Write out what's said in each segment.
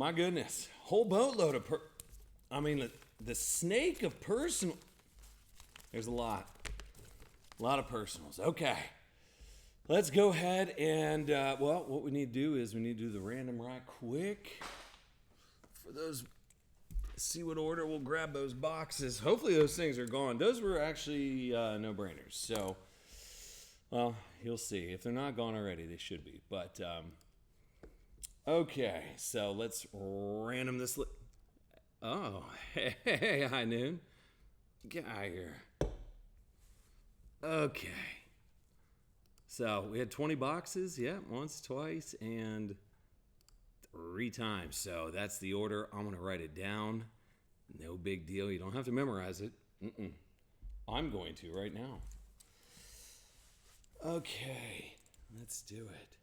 My goodness, whole boatload of the snake of personal. There's a lot of personals. Okay, let's go ahead and what we need to do is we need to do the random right quick. For those, see what order we'll grab those boxes. Hopefully those things are gone. Those were actually no-brainers. So, well, you'll see. If they're not gone already, they should be. But okay, so let's random this. Oh, hey, High Noon. Get out of here. Okay. So we had 20 boxes. Yeah, once, twice, and 3 times. So that's the order. I'm going to write it down. No big deal. You don't have to memorize it. I'm going to right now. Okay, let's do it.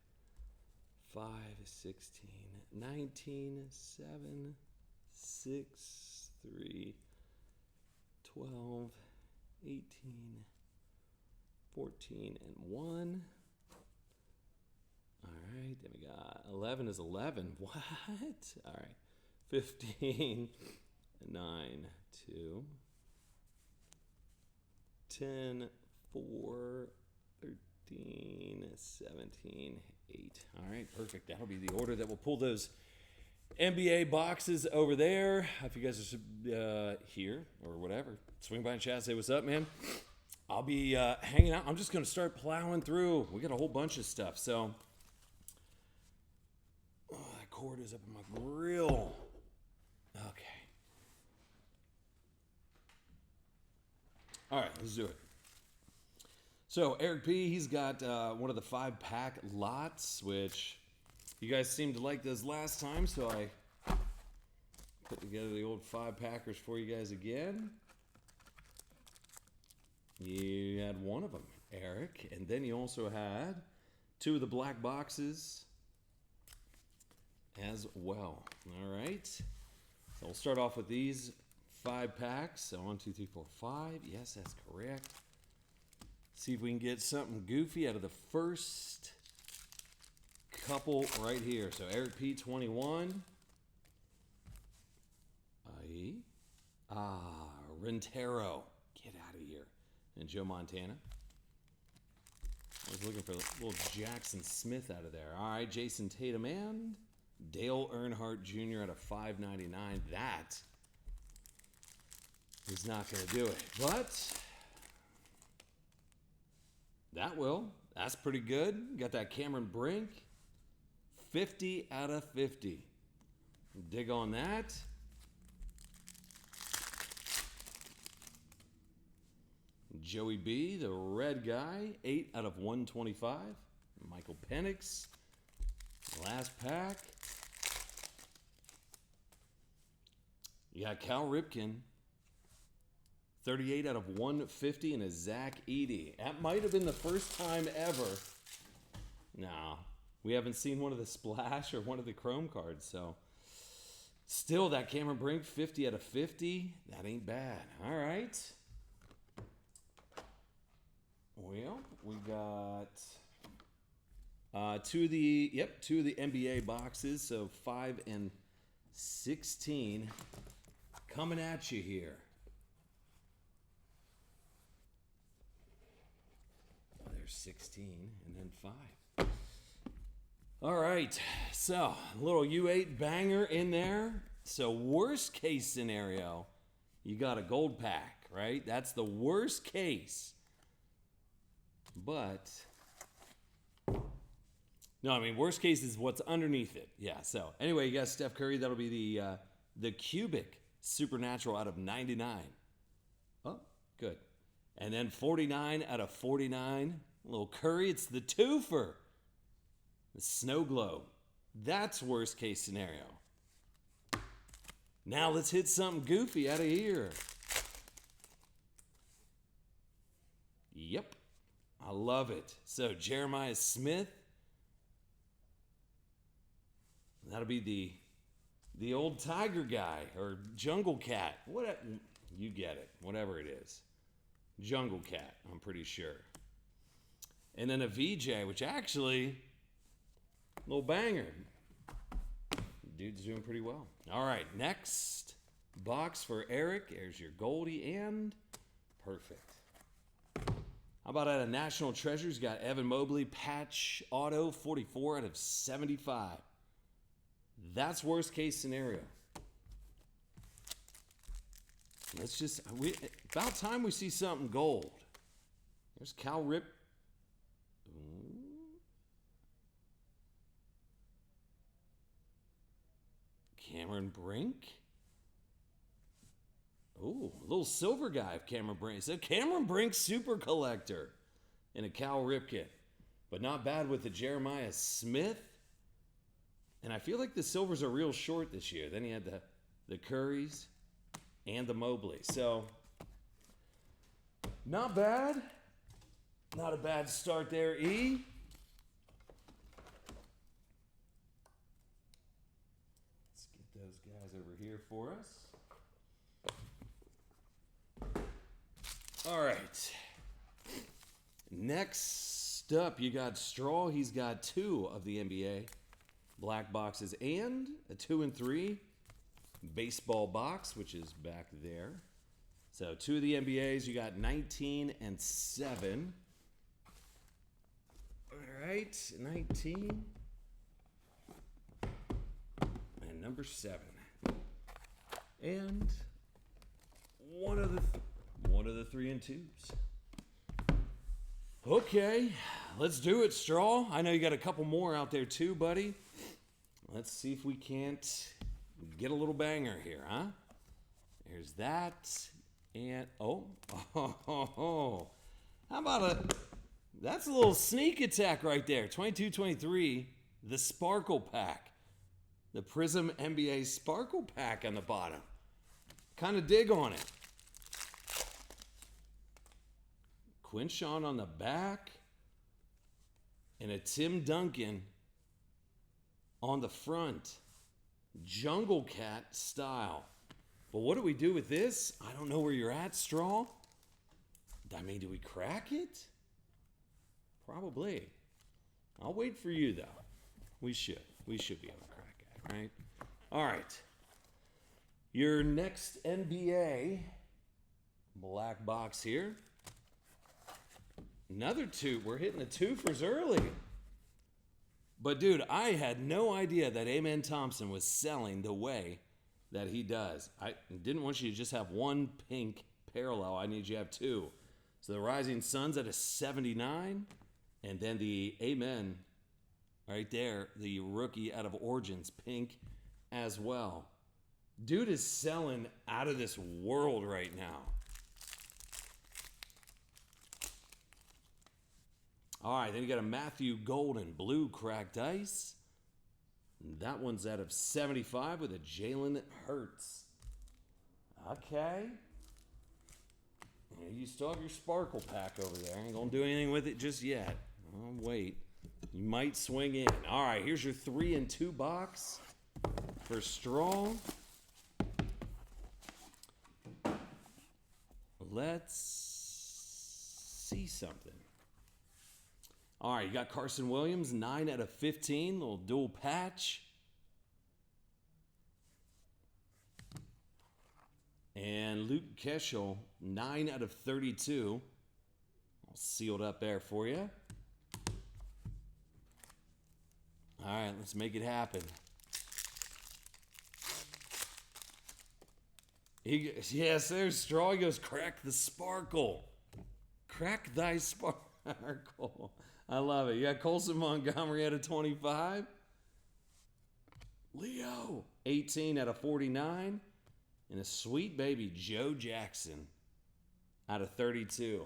5, 16, 19, 7, 6, 3, 12, 18, 14, and 1. All right, then we got 11 is 11. What? All right, 15, 9, 2, 10, 4, 13, 17, 8. All right, perfect. That'll be the order that we'll pull those NBA boxes over there. If you guys are here or whatever, swing by and chat, say what's up, man. I'll be hanging out. I'm just going to start plowing through. We got a whole bunch of stuff. So, that cord is up in my grill. Okay. All right, let's do it. So, Eric P., he's got one of the 5-pack lots, which you guys seemed to like those last time, so I put together the old 5-packers for you guys again. You had one of them, Eric, and then you also had 2 of the black boxes as well. All right, so we'll start off with these 5 packs. So 1, 2, 3, 4, 5. Yes, that's correct. See if we can get something goofy out of the first couple right here. So Eric P, 21. Rentero. Get out of here. And Joe Montana. I was looking for a little Jackson Smith out of there. All right, Jason Tatum and Dale Earnhardt Jr. at a $5.99. That is not going to do it. But that will. That's pretty good. Got that Cameron Brink. 50 out of 50. Dig on that. Joey B, the red guy, 8 out of 125. Michael Penix, last pack. You got Cal Ripken, 38 out of 150, and a Zach Edey. That might have been the first time ever. No, we haven't seen one of the splash or one of the chrome cards, so still that Cameron Brink, 50 out of 50. That ain't bad. All right. Well, we got 2 of the NBA boxes, so 5 and 16 coming at you here. Oh, there's 16 and then 5. All right, so a little U8 banger in there. So worst case scenario, you got a gold pack, right? That's the worst case. But, no, I mean, worst case is what's underneath it. Yeah, so, anyway, you got Steph Curry. That'll be the cubic supernatural out of 99. Oh, good. And then 49 out of 49. A little Curry. It's the twofer. The snow globe. That's worst case scenario. Now let's hit something goofy out of here. Yep. I love it. So Jeremiah Smith. That'll be the old tiger guy or jungle cat. What you get it. Whatever it is. Jungle cat, I'm pretty sure. And then a VJ, which actually, little banger. Dude's doing pretty well. All right, next box for Eric. There's your Goldie and perfect. How about at a National Treasures? You got Evan Mobley, patch auto, 44 out of 75. That's worst case scenario. Let's just, about time we see something gold. There's Cal Rip. Cameron Brink. Ooh, a little silver guy of Cameron Brink. So Cameron Brink super collector in a Cal Ripken. But not bad with the Jeremiah Smith. And I feel like the silvers are real short this year. Then he had the Currys and the Mobley. So, not bad. Not a bad start there, E. Let's get those guys over here for us. All right. Next up, you got Straw. He's got 2 of the NBA black boxes and a 2 and 3 baseball box, which is back there. So 2 of the NBAs. You got 19 and 7. All right, 19 and number 7, and one of the 3 and 2s. Okay, let's do it, Straw. I know you got a couple more out there too, buddy. Let's see if we can't get a little banger here, huh? There's that, and how about that's a little sneak attack right there. 22-23, the Sparkle Pack. The Prism NBA Sparkle Pack on the bottom. Kind of dig on it. Quinshawn on the back. And a Tim Duncan on the front. Jungle Cat style. But what do we do with this? I don't know where you're at, Straw. I mean, do we crack it? Probably. I'll wait for you, though. We should. We should be able to crack it, right? All right. Your next NBA black box here. Another 2. We're hitting the 2-fers early. But, dude, I had no idea that Amen Thompson was selling the way that he does. I didn't want you to just have 1 pink parallel. I need you to have 2. So the Rising Suns at a 79. And then the Amen right there, the rookie out of Origins, pink as well. Dude is selling out of this world right now. All right, then you got a Matthew Golden blue cracked ice. That one's out of 75 with a Jalen Hurts. Okay. You still have your Sparkle Pack over there. Ain't gonna do anything with it just yet. Oh, wait. You might swing in. All right, here's your 3 and 2 box for Straw. Let's see something. All right, you got Carson Williams, 9 out of 15, little dual patch. And Luke Keschel, 9 out of 32. All sealed up there for you. All right, let's make it happen. Yes, there's Straw. He goes, crack the sparkle. Crack thy sparkle. I love it. You got Colson Montgomery out of 25. Leo, 18 out of 49. And a sweet baby Joe Jackson out of 32.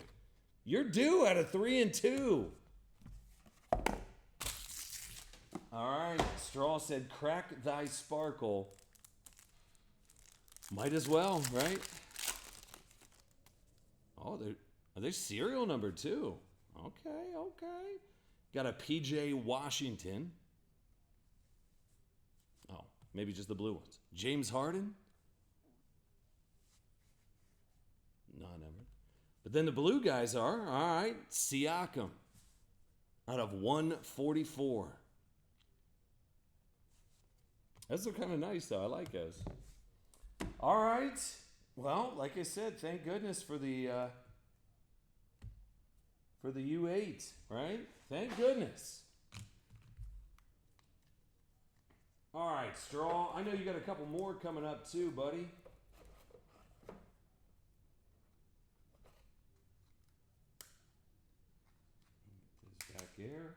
You're due out of 3 and 2. All right, Straw said, crack thy sparkle. Might as well, right? Oh, there's serial number 2. Okay. Got a PJ Washington. Oh, maybe just the blue ones. James Harden. No, never. But then the blue guys are, all right, Siakam out of 144. Those are kind of nice, though. I like those. All right. Well, like I said, thank goodness for the U8, right? Thank goodness. All right, Straw. I know you got a couple more coming up too, buddy. This back here.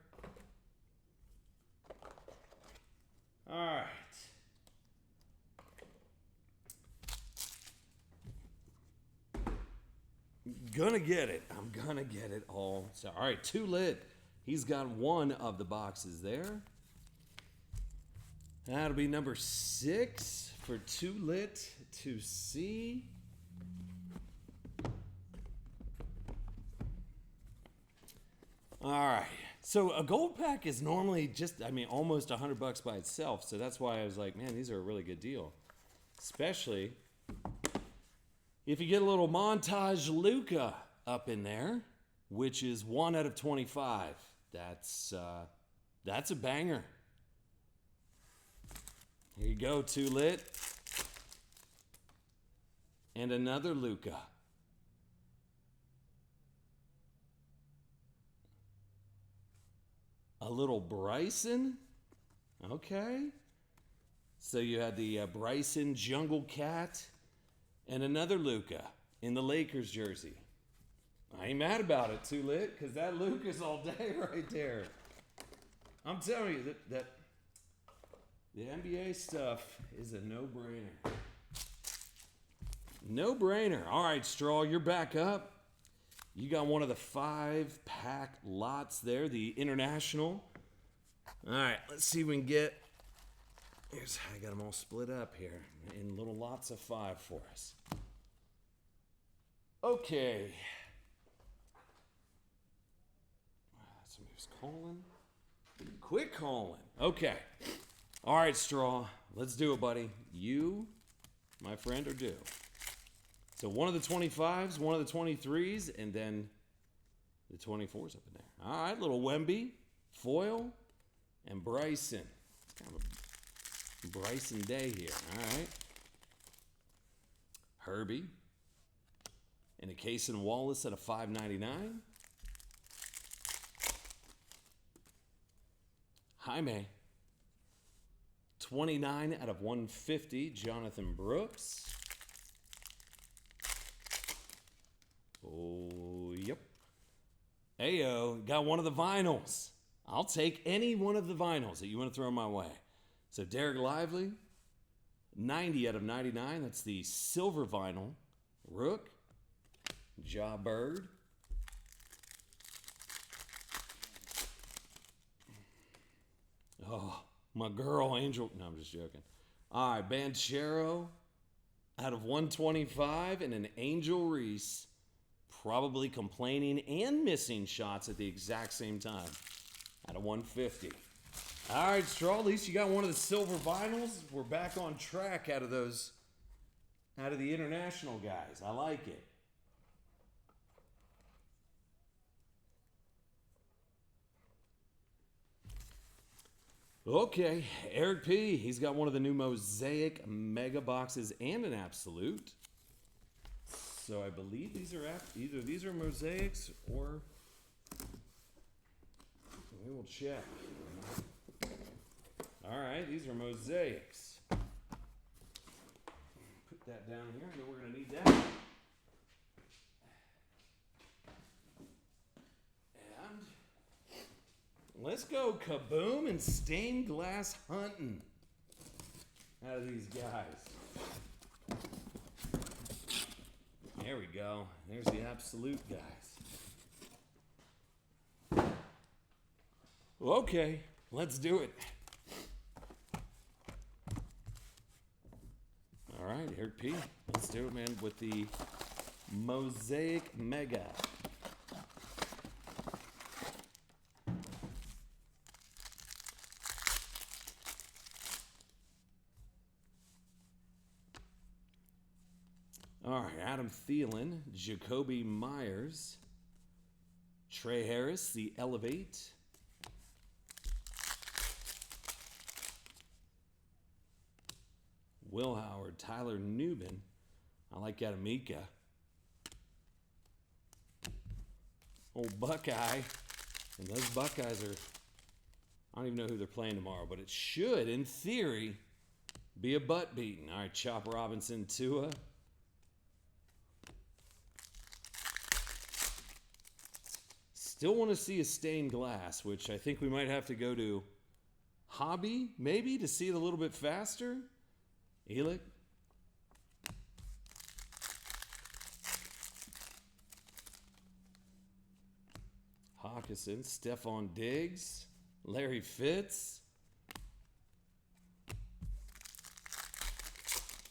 All right. Gonna get it. I'm gonna get it all. So, all right, 2 lit. He's got one of the boxes there. That'll be number 6 for 2 lit to see. All right. So a gold pack is normally just, almost $100 by itself. So that's why I was like, man, these are a really good deal. Especially if you get a little Montage Luka up in there, which is 1 out of 25. That's a banger. Here you go, 2 lit. And another Luka. A little Bryson. Okay. So you had the Bryson Jungle Cat and another Luka in the Lakers jersey. I ain't mad about it, 2 lit, because that Luka's all day right there. I'm telling you that the NBA stuff is a no-brainer. No-brainer. All right, Straw, you're back up. You got one of the 5-pack lots there, the International. All right, let's see if we can get... I got them all split up here in little lots of 5 for us. Okay. Somebody's calling. Quit calling. Okay. All right, Straw. Let's do it, buddy. You, my friend, are due. So one of the 25s, one of the 23s, and then the 24s up in there. All right, little Wemby, foil, and Bryson. It's kind of a Bryson day here. All right. Herbie. And a Cason Wallace at a $5.99. Jaime. 29 out of 150. Jonathan Brooks. Oh, yep. Ayo, got one of the vinyls. I'll take any one of the vinyls that you want to throw my way. So Derek Lively, 90 out of 99. That's the silver vinyl. Rook. Ja Bird. Oh, my girl, Angel. No, I'm just joking. All right, Banchero out of 125 and an Angel Reese probably complaining and missing shots at the exact same time out of 150. All right, Straw, at least you got one of the silver vinyls. We're back on track out of the International guys. I like it. Okay, Eric P. He's got one of the new Mosaic Mega Boxes and an Absolute. So I believe either these are Mosaics or we will check. All right, these are Mosaics. Put that down here. I know we're going to need that. Let's go kaboom and stained glass hunting out of these guys. There we go. There's the Absolute guys. Okay, let's do it. All right, Eric P. Let's do it, man, with the Mosaic Mega. All right, Adam Thielen, Jacoby Myers, Trey Harris, the Elevate. Will Howard, Tyler Newman. I like Gatamika. Old Buckeye. And those Buckeyes are, I don't even know who they're playing tomorrow, but it should, in theory, be a butt beating. All right, Chop Robinson, Tua. Still want to see a stained glass, which I think we might have to go to Hobby, maybe, to see it a little bit faster. Elick. Hawkinson, Stephon Diggs, Larry Fitz.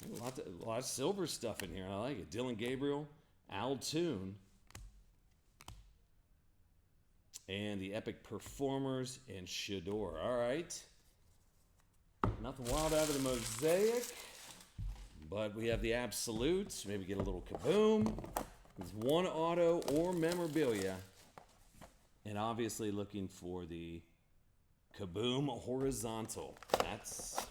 A lot of silver stuff in here. I like it. Dylan Gabriel, Al Toon, and the Epic Performers and Shador. All right. Nothing wild out of the mosaic, but we have the absolutes. Maybe get a little kaboom. There's one auto or memorabilia. And obviously looking for the kaboom horizontal. That's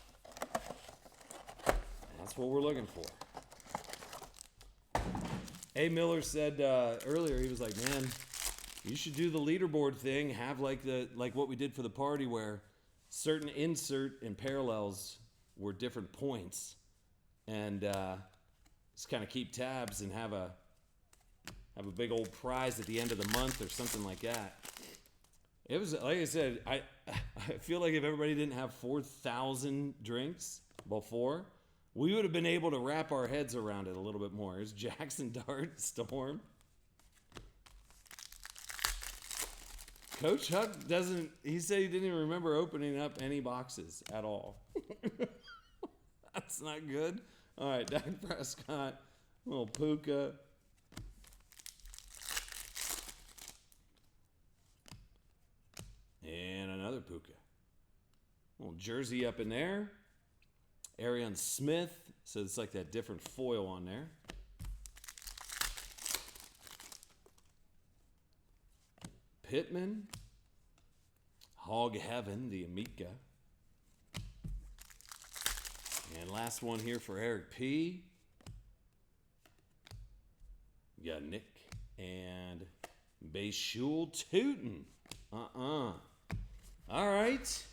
what we're looking for. A. Miller said earlier, he was like, man, you should do the leaderboard thing. Have like what we did for the party where certain insert and parallels were different points. And just kind of keep tabs and have a big old prize at the end of the month or something like that. It was, like I said, I feel like if everybody didn't have 4,000 drinks before, we would have been able to wrap our heads around it a little bit more. It's Jackson Dart, Storm. Coach Huck he said he didn't even remember opening up any boxes at all. That's not good. All right, Dak Prescott, little Puka. And another Puka. Little jersey up in there. Arian Smith. So it's like that different foil on there. Pittman. Hog Heaven, the Amika. And last one here for Eric P. We got Nick and Bayshul Tootin. All right.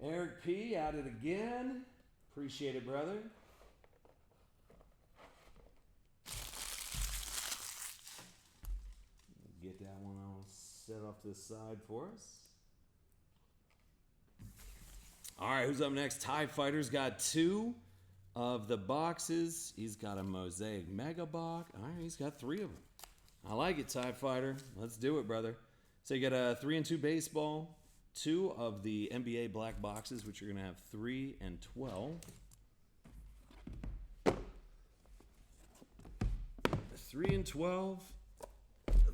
Eric P. at it again. Appreciate it, brother. Get that one all set off to the side for us. All right, who's up next? TIE Fighter's got 2 of the boxes. He's got a Mosaic Mega Box. All right, he's got 3 of them. I like it, TIE Fighter. Let's do it, brother. So you got a 3 and 2 baseball, 2 of the NBA black boxes, which you're going to have 3 and 12. 3 and 12,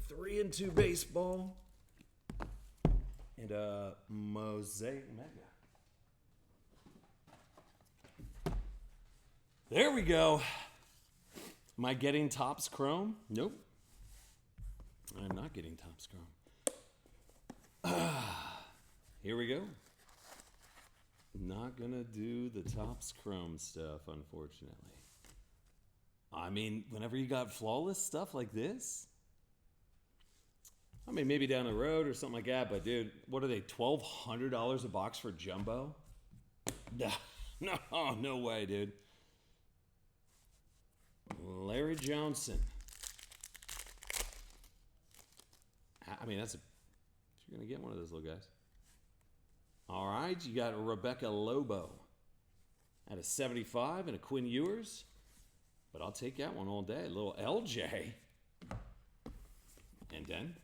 3 and 2 baseball, and a Mosaic Mega. There we go. Am I getting Topps Chrome? Nope. I'm not getting Topps Chrome. Here we go. Not gonna do the Topps Chrome stuff, unfortunately. I mean, whenever you got flawless stuff like this, I mean, maybe down the road or something like that, but dude, what are they, $1,200 a box for jumbo? No way, dude. Larry Johnson. I mean, you're going to get one of those little guys. All right, you got Rebecca Lobo at a 75 and a Quinn Ewers. But I'll take that one all day. A little LJ. And then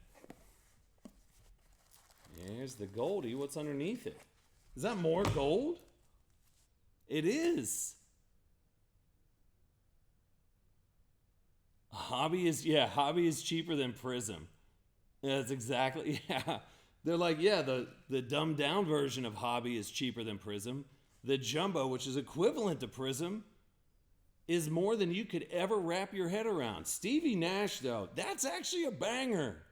there's the Goldie. What's underneath it? Is that more gold? It is. Hobby is cheaper than Prism. That's exactly, yeah. They're like, yeah, the dumbed down version of Hobby is cheaper than Prism. The Jumbo, which is equivalent to Prism, is more than you could ever wrap your head around. Stevie Nash, though, that's actually a banger.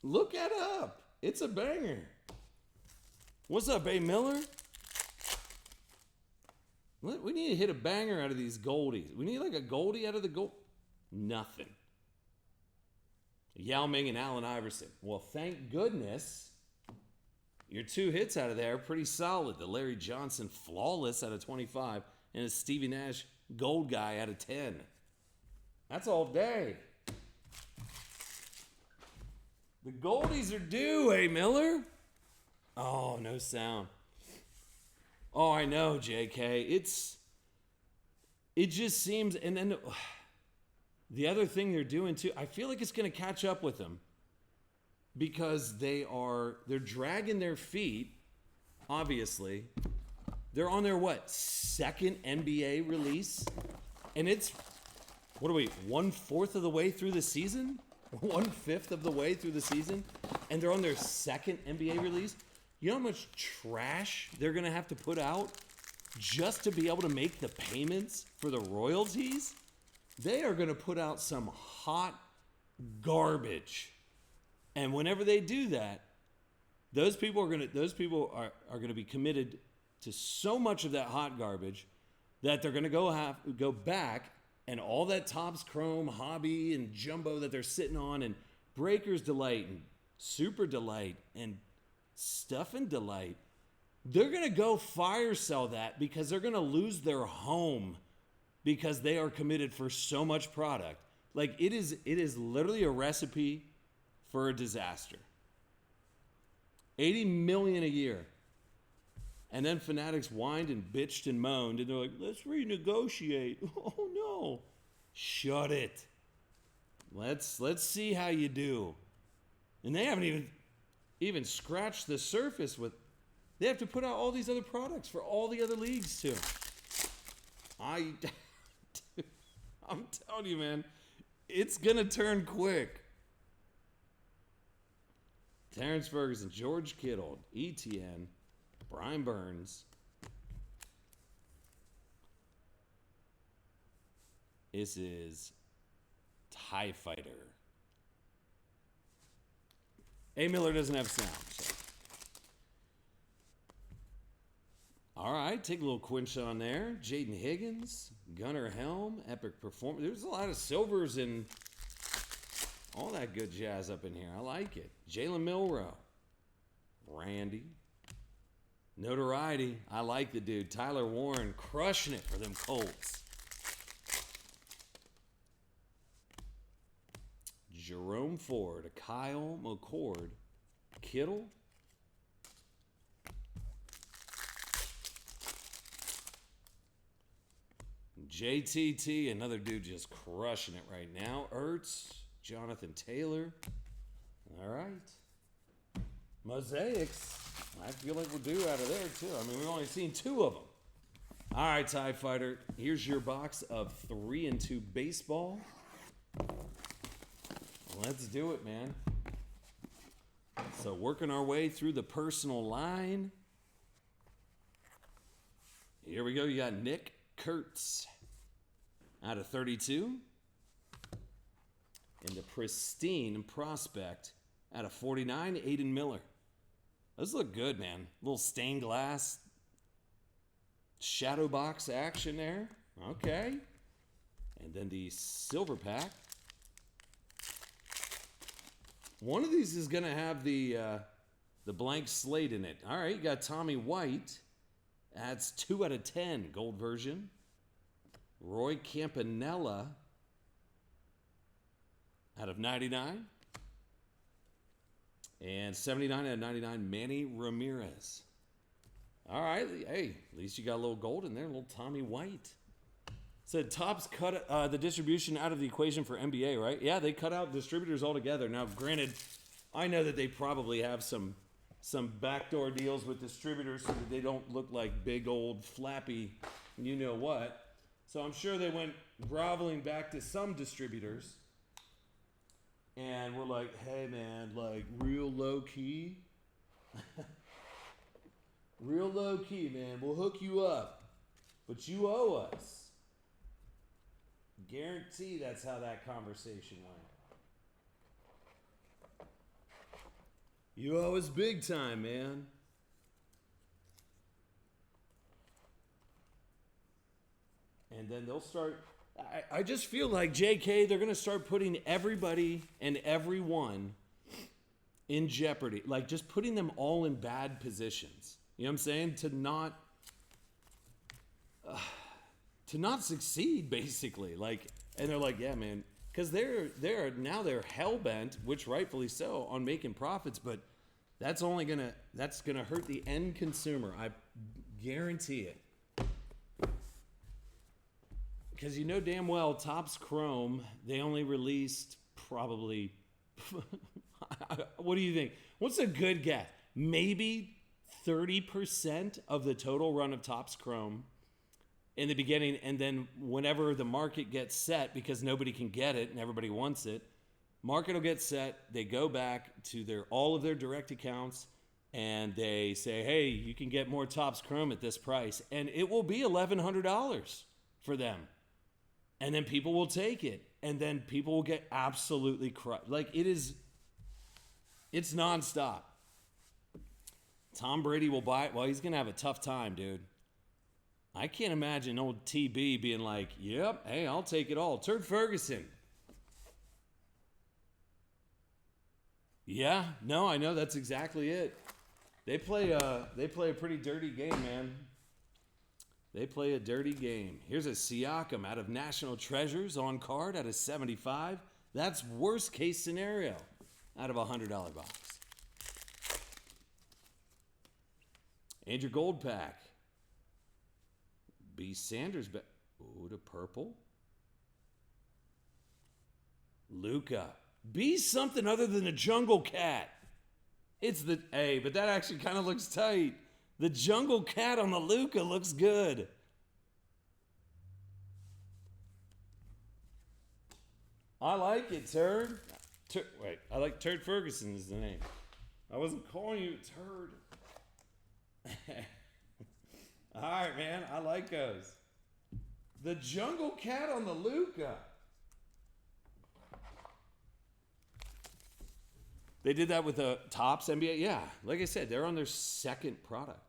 Look it up. It's a banger. What's up, A. Miller? We need to hit a banger out of these goldies. We need like a goldie out of the gold. Nothing. Yao Ming and Allen Iverson. Well, thank goodness your 2 hits out of there are pretty solid. The Larry Johnson flawless out of 25 and a Stevie Nash gold guy out of 10. That's all day. The goldies are due, eh, Miller? Oh, no sound. Oh, I know, JK. It just seems, and then the other thing they're doing too, I feel like it's going to catch up with them because they're dragging their feet, obviously. They're on their, second NBA release? And it's, 1/4 of the way through the season? 1/5 of the way through the season? And they're on their second NBA release? You know how much trash they're going to have to put out just to be able to make the payments for the royalties? They are going to put out some hot garbage. And whenever they do that, those people are going to be committed to so much of that hot garbage that they're going to go back and all that Topps Chrome hobby and jumbo that they're sitting on and Breakers Delight and Super Delight and Stuff and Delight, they're going to go fire sell that because they're going to lose their home because they are committed for so much product. Like it is literally a recipe for a disaster. $80 million a year. And then Fanatics whined and bitched and moaned and they're like, let's renegotiate. Oh no. Shut it. Let's see how you do. And they haven't even scratched the surface with. They have to put out all these other products for all the other leagues too. I'm telling you, man, it's gonna turn quick. Terrence Ferguson, George Kittle, ETN, Brian Burns. This is TIE Fighter. A. Miller doesn't have sound. So. All right, take a little Quinshon there. Jaden Higgins, Gunnar Helm, epic performance. There's a lot of silvers and all that good jazz up in here. I like it. Jalen Milroe, Randy, notoriety. I like the dude. Tyler Warren crushing it for them Colts. Jerome Ford, Kyle McCord, Kittle. JTT, another dude just crushing it right now. Ertz, Jonathan Taylor. All right. Mosaics. I feel like we're due out of there, too. I mean, we've only seen 2 of them. All right, TIE Fighter. Here's your box of 3-2 baseball. Let's do it, man. So working our way through the personal line. Here we go. You got Nick Kurtz out of 32. And the pristine prospect out of 49, Aiden Miller. Those look good, man. Little stained glass shadow box action there. Okay. And then the silver pack. One of these is going to have the blank slate in it. All right, you got Tommy White. That's 2 out of 10, gold version. Roy Campanella out of 99. And 79 out of 99, Manny Ramirez. All right, hey, at least you got a little gold in there, a little Tommy White. Said Topps cut the distribution out of the equation for NBA, right? Yeah, they cut out distributors altogether. Now, granted, I know that they probably have some backdoor deals with distributors so that they don't look like big old flappy you-know-what. So I'm sure they went groveling back to some distributors and were like, hey, man, like real low-key. Real low-key, man. We'll hook you up, but you owe us. Guarantee that's how that conversation went. You owe us big time, man. and then they'll start. I just feel like JK, they're going to start putting everybody and everyone in jeopardy, like just putting them all in bad positions. You know what I'm saying? To not succeed, basically. Like, and they're like, yeah, man, because they're hell bent, which rightfully so, on making profits, but that's gonna hurt the end consumer. I guarantee it. Because you know damn well, Topps Chrome, they only released probably, what do you think? What's a good guess? Maybe 30% of the total run of Topps Chrome in the beginning, and then whenever the market gets set, because nobody can get it and everybody wants it, market will get set, they go back to all of their direct accounts, and they say, hey, you can get more Topps Chrome at this price, and it will be $1,100 for them. And then people will take it. And then people will get absolutely crushed. Like, it's nonstop. Tom Brady will buy it. Well, he's going to have a tough time, dude. I can't imagine old TB being like, yep, hey, I'll take it all. Turd Ferguson. Yeah, no, I know that's exactly it. They play a pretty dirty game, man. They play a dirty game. Here's a Siakam out of National Treasures on card out of 75. That's worst case scenario out of a $100 box. Andrew Gold pack. B. Sanders. Ooh, to purple. Luka. Be something other than a jungle cat. But that actually kind of looks tight. The jungle cat on the Luka looks good. I like it, Turd. I like Turd Ferguson is the name. I wasn't calling you Turd. All right, man. I like those. The jungle cat on the Luka. They did that with the Topps NBA. Yeah, like I said, they're on their second product.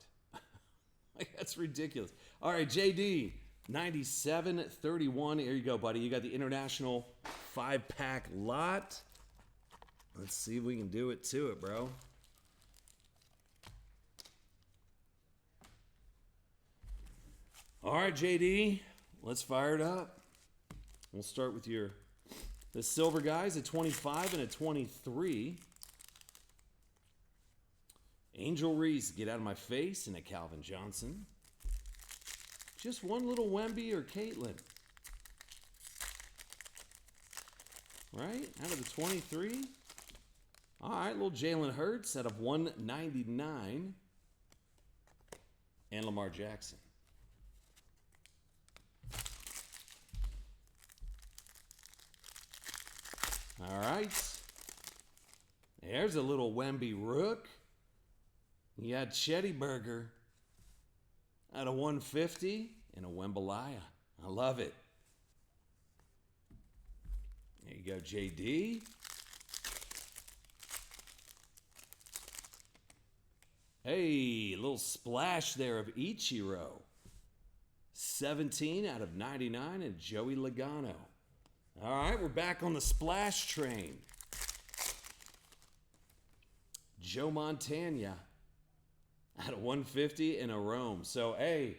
Like, that's ridiculous. All right, JD, 97-31. Here you go, buddy. You got the international 5-pack lot. Let's see if we can do it to it, bro. All right, JD, let's fire it up. We'll start with the silver guys, a 25 and a 23. Angel Reese, get out of my face, and a Calvin Johnson. Just one little Wemby or Caitlin. Right? Out of the 23. All right, little Jalen Hurts out of 199. And Lamar Jackson. All right. There's a little Wemby Rook. You had Chetty Burger out of 150 and a Wembalaya. I love it. There you go, JD. Hey, a little splash there of Ichiro. 17 out of 99 and Joey Logano. All right, we're back on the splash train. Joe Montana out of 150 and a Rome. So, hey,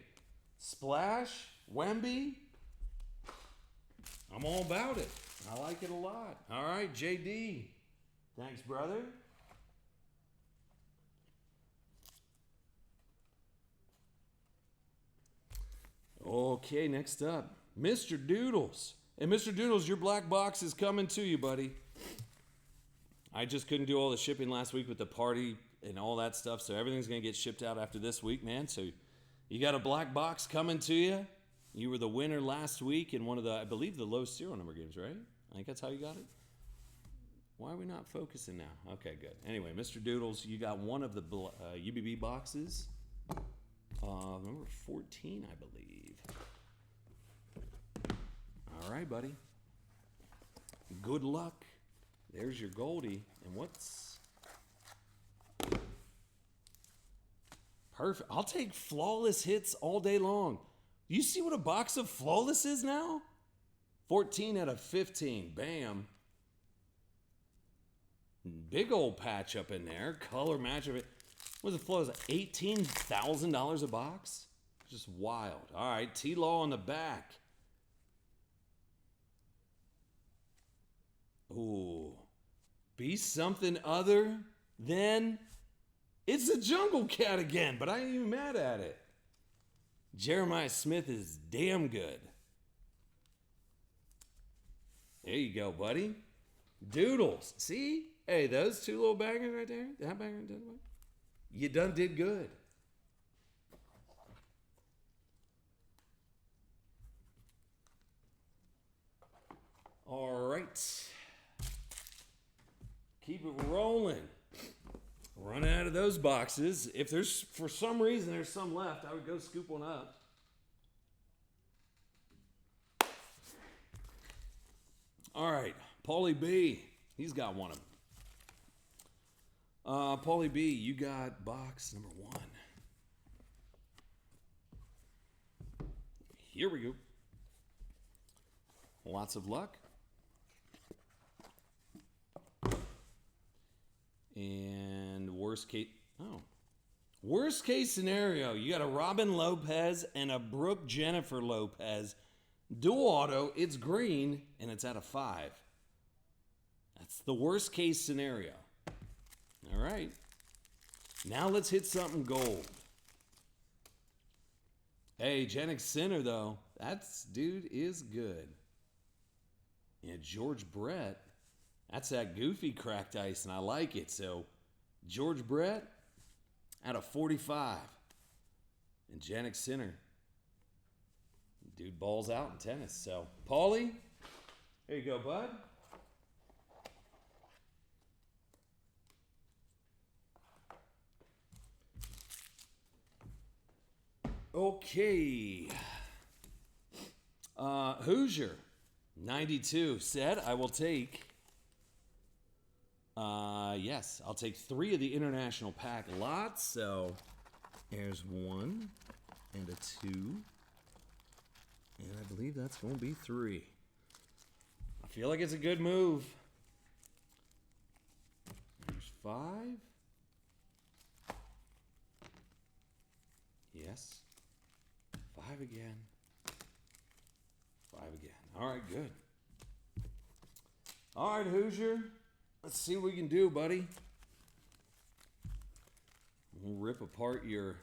splash, Wemby, I'm all about it. I like it a lot. All right, JD. Thanks, brother. Okay, next up, Mr. Doodles. And Mr. Doodles, your black box is coming to you, buddy. I just couldn't do all the shipping last week with the party and all that stuff, so everything's going to get shipped out after this week, man. So you got a black box coming to you. You were the winner last week in one of the, I believe, the low serial number games, right? I think that's how you got it. Why are we not focusing now? Okay, good. Anyway, Mr. Doodles, you got one of the UBB boxes. Number 14, I believe. All right, buddy. Good luck. There's your Goldie. And what's... Perfect. I'll take flawless hits all day long. You see what a box of Flawless is now? 14 out of 15. Bam. Big old patch up in there. Color match of it. What was the Flawless? $18,000 a box? Just wild. All right, T-Law on the back. Ooh. Be something other than... It's a Jungle Cat again, but I ain't even mad at it. Jeremiah Smith is damn good. There you go, buddy. Doodles. See? Hey, those two little bangers right there. That banger and that one. You done did good. All right. Keep it rolling. Run out of those boxes. If there's, for some reason, there's some left, I would go scoop one up. All right, Paulie B. He's got one of them. Paulie B, you got box number 1. Here we go. Lots of luck. And worst case scenario, you got a Robin Lopez and a Brooke Jennifer Lopez. Dual auto, it's green, and it's out of 5. That's the worst case scenario. All right. Now let's hit something gold. Hey, Jannik Sinner, though. That's, dude, is good. Yeah, George Brett. That's that goofy cracked ice, and I like it. So, George Brett out of 45. And Jannik Sinner. Dude balls out in tennis. So, Paulie, here you go, bud. Okay. Hoosier, 92, said, I will take... yes, I'll take 3 of the international pack lots. So here's 1 and a 2. And I believe that's going to be 3. I feel like it's a good move. There's 5. Yes. 5 again. 5 again. All right, good. All right, Hoosier. Let's see what we can do, buddy. We'll rip apart your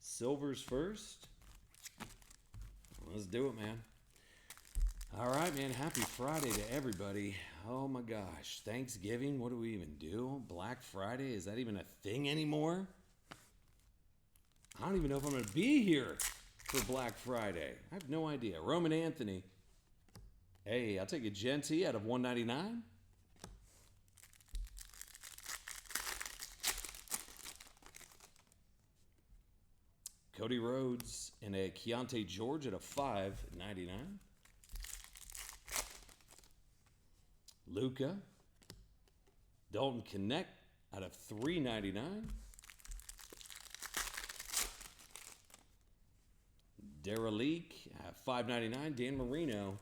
silvers first. Let's do it, man. All right, man. Happy Friday to everybody. Oh, my gosh. Thanksgiving? What do we even do? Black Friday? Is that even a thing anymore? I don't even know if I'm going to be here for Black Friday. I have no idea. Roman Anthony. Hey, I'll take a Genty out of 199. Cody Rhodes and a Keontae George at a 5.99. Luka. Dalton Connect out of 3.99. Derelique at 5.99. Dan Marino.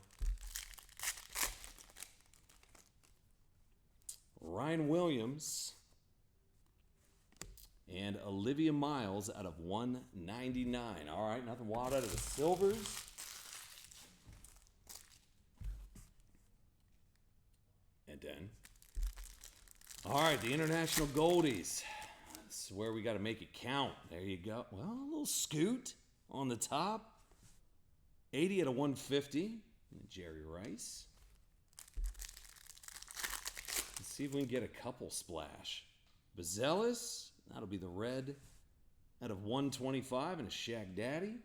Ryan Williams and Olivia Miles out of 199. All right, nothing wild out of the silvers. And then, all right, the international goldies. That's where we got to make it count. There you go. Well, a little scoot on the top. 80 out of 150. Jerry Rice. See if we can get a couple splash. Bazelis, that'll be the red out of 125 and a Shaq Daddy.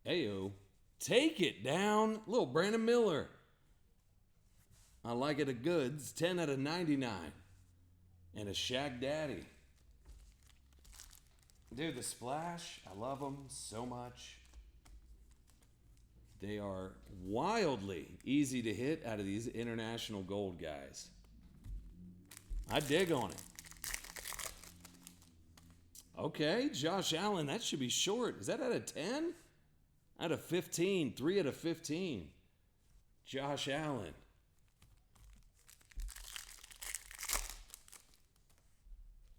Ayo, take it down. Little Brandon Miller. I like it a goods. 10 out of 99. And a Shaq Daddy. Dude, the splash, I love them so much. They are wildly easy to hit out of these international gold guys. I dig on it. Okay, Josh Allen, that should be short. Is that out of 10? Out of 15. 3 out of 15. Josh Allen.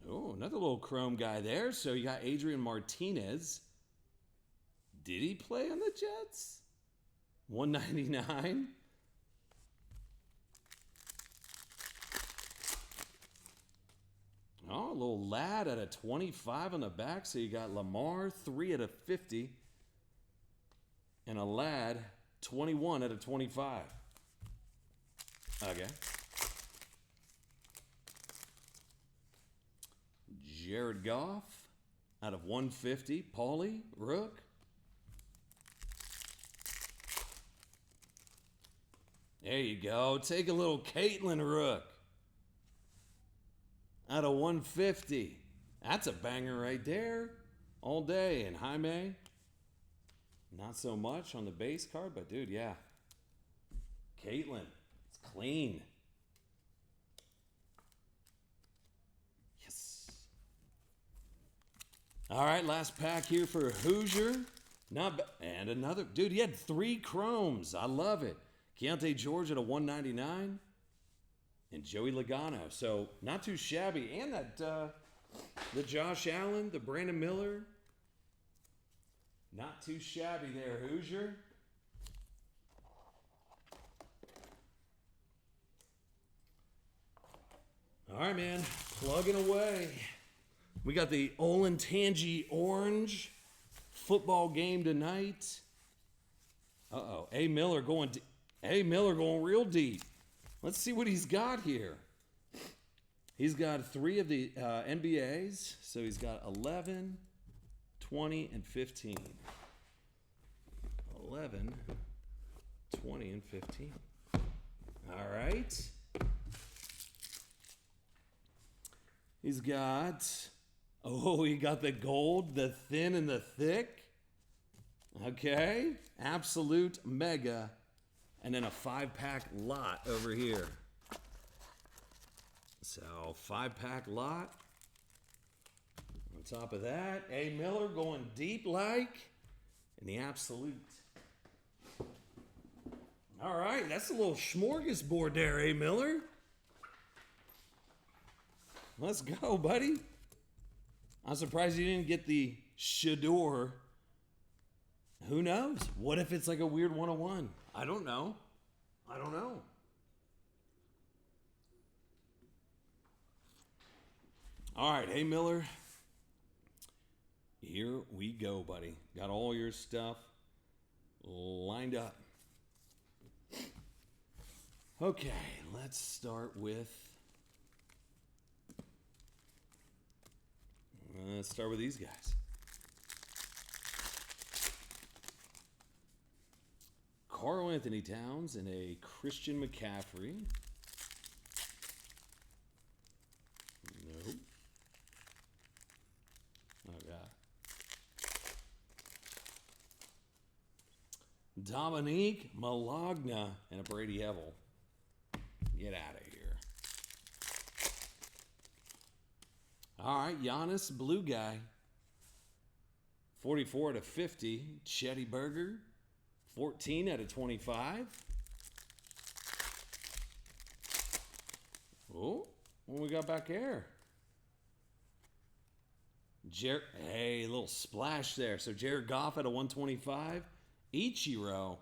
Oh, another little chrome guy there. So you got Adrian Martinez. Did he play on the Jets? 199. Oh, a little lad at a 25 on the back. So you got Lamar, 3 out of 50. And a lad, 21 out of 25. Okay. Jared Goff out of 150. Paulie, Rook. There you go. Take a little Caitlin Rook out of 150. That's a banger right there. All day. And Jaime, not so much on the base card, but dude, yeah. Caitlin, it's clean. Yes. All right, last pack here for Hoosier. Not and another. Dude, he had 3 chromes. I love it. Keontae George at a 199. And Joey Logano. So, not too shabby. And that, the Josh Allen, the Brandon Miller. Not too shabby there, Hoosier. All right, man. Plugging away. We got the Olentangy Orange football game tonight. Uh-oh. A. Miller going real deep. Let's see what he's got here. He's got 3 of the NBAs. So he's got 11, 20, and 15. 11, 20, and 15. All right. He's got, he got the gold, the thin, and the thick. Okay. Absolute mega. And then a 5-pack lot over here. So, 5-pack lot. On top of that, A. Miller going deep like in the absolute. All right, that's a little smorgasbord there, A. Miller. Let's go, buddy. I'm surprised you didn't get the Shador. Who knows? What if it's like a weird 101? I don't know. All right, hey Miller. Here we go, buddy. Got all your stuff lined up. Okay, let's start with these guys. Karl Anthony Towns and a Christian McCaffrey. Nope. Oh, God. Dominique Malagna and a Brady Hevel. Get out of here. All right, Giannis, blue guy. 44 out of 50. Chetty Berger. 14 out of 25. Oh, what we got back there? Hey, a little splash there. So Jared Goff at a 125. Ichiro,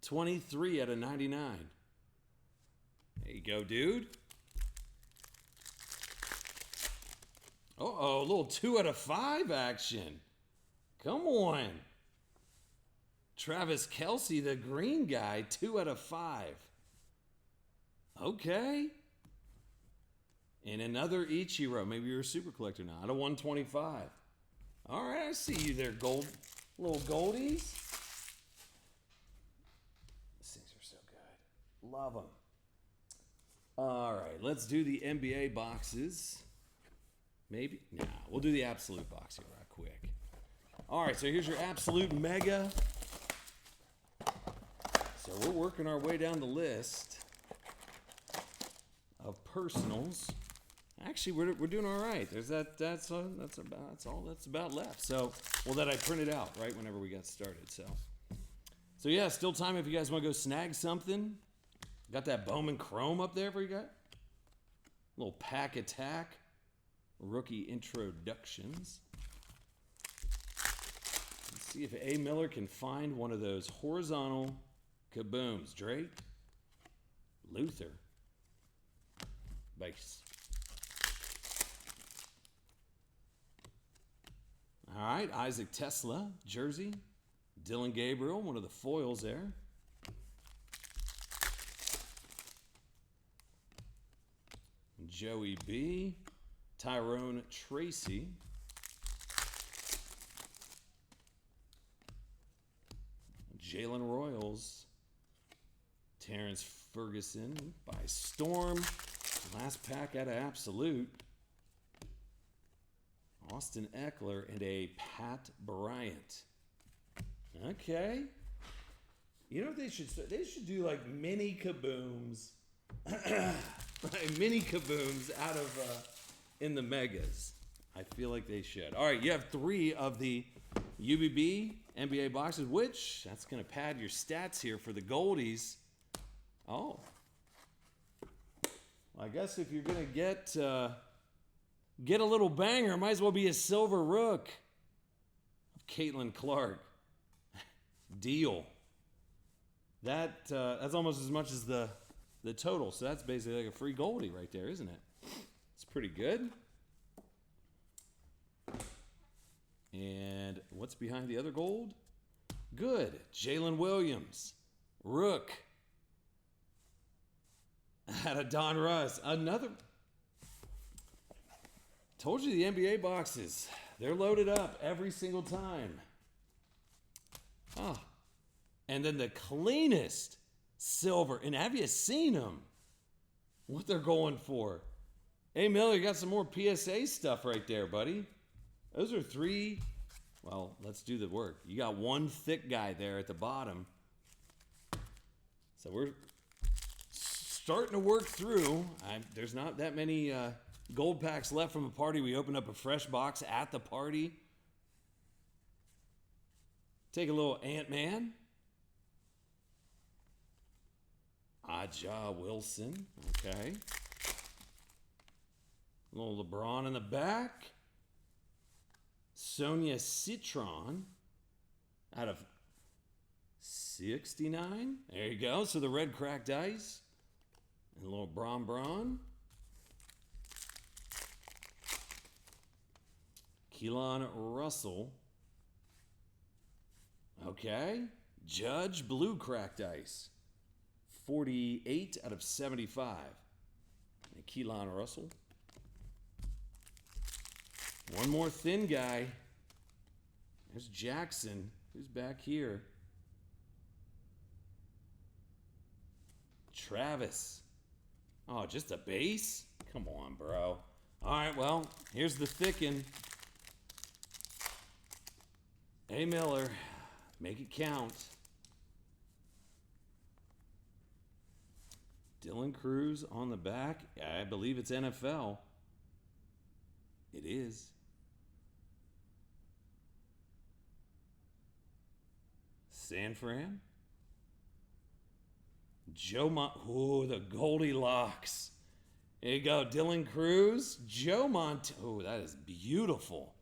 23 out of 99. There you go, dude. Uh-oh, a little 2 out of 5 action. Come on. Travis Kelce, the green guy, 2 out of 5. Okay. And another Ichiro. Maybe you're a super collector now. Out of 125. All right, I see you there, little goldies. These things are so good. Love them. All right, let's do the NBA boxes. Maybe? Nah, we'll do the absolute box here right quick. All right, so here's your absolute mega. So we're working our way down the list of personals. Actually, we're doing all right. There's that's all that's about left. So, well, that I printed out right whenever we got started. So yeah, still time if you guys want to go snag something. Got that Bowman Chrome up there for you guys. Little pack attack, rookie introductions. Let's see if A. Miller can find one of those horizontal kabooms. Drake, Luther, base. All right, Isaac Tesla, jersey. Dylan Gabriel, one of the foils there. Joey B. Tyrone Tracy. Jalen Royals. Terrence Ferguson by Storm. Last pack out of Absolute. Austin Eckler and a Pat Bryant. Okay. You know what they should start? They should do like mini kabooms. Like mini kabooms out of in the megas. I feel like they should. All right, you have 3 of the UBB NBA boxes, which that's going to pad your stats here for the Goldies. Oh. Well, I guess if you're going to get a little banger, might as well be a silver rook of Caitlin Clark. Deal. That's almost as much as the total. So that's basically like a free Goldie right there, isn't it? It's pretty good. And what's behind the other gold? Good. Jalen Williams. Rook. Out of Don Russ. Another. Told you the NBA boxes. They're loaded up every single time. Ah. And then the cleanest silver. And have you seen them? What they're going for. Hey, Miller, you got some more PSA stuff right there, buddy. Those are 3. Well, let's do the work. You got 1 thick guy there at the bottom. So we're starting to work through. There's not that many gold packs left from a party. We opened up a fresh box at the party. Take a little Ant-Man. Aja Wilson. Okay. A little LeBron in the back. Sonia Citron out of 69. There you go. So the red cracked ice. And a little Bron. Keelan Russell. Okay. Judge blue cracked ice. 48 out of 75. And Keelan Russell. One more thin guy. There's Jackson. Who's back here? Travis. Oh, just a base? Come on, bro. All right, well, here's the thickin'. Hey, Miller. Make it count. Dylan Cruz on the back. I believe it's NFL. It is. San Fran. Joe the Goldilocks. There you go. Dylan Cruz. Joe Oh, that is beautiful.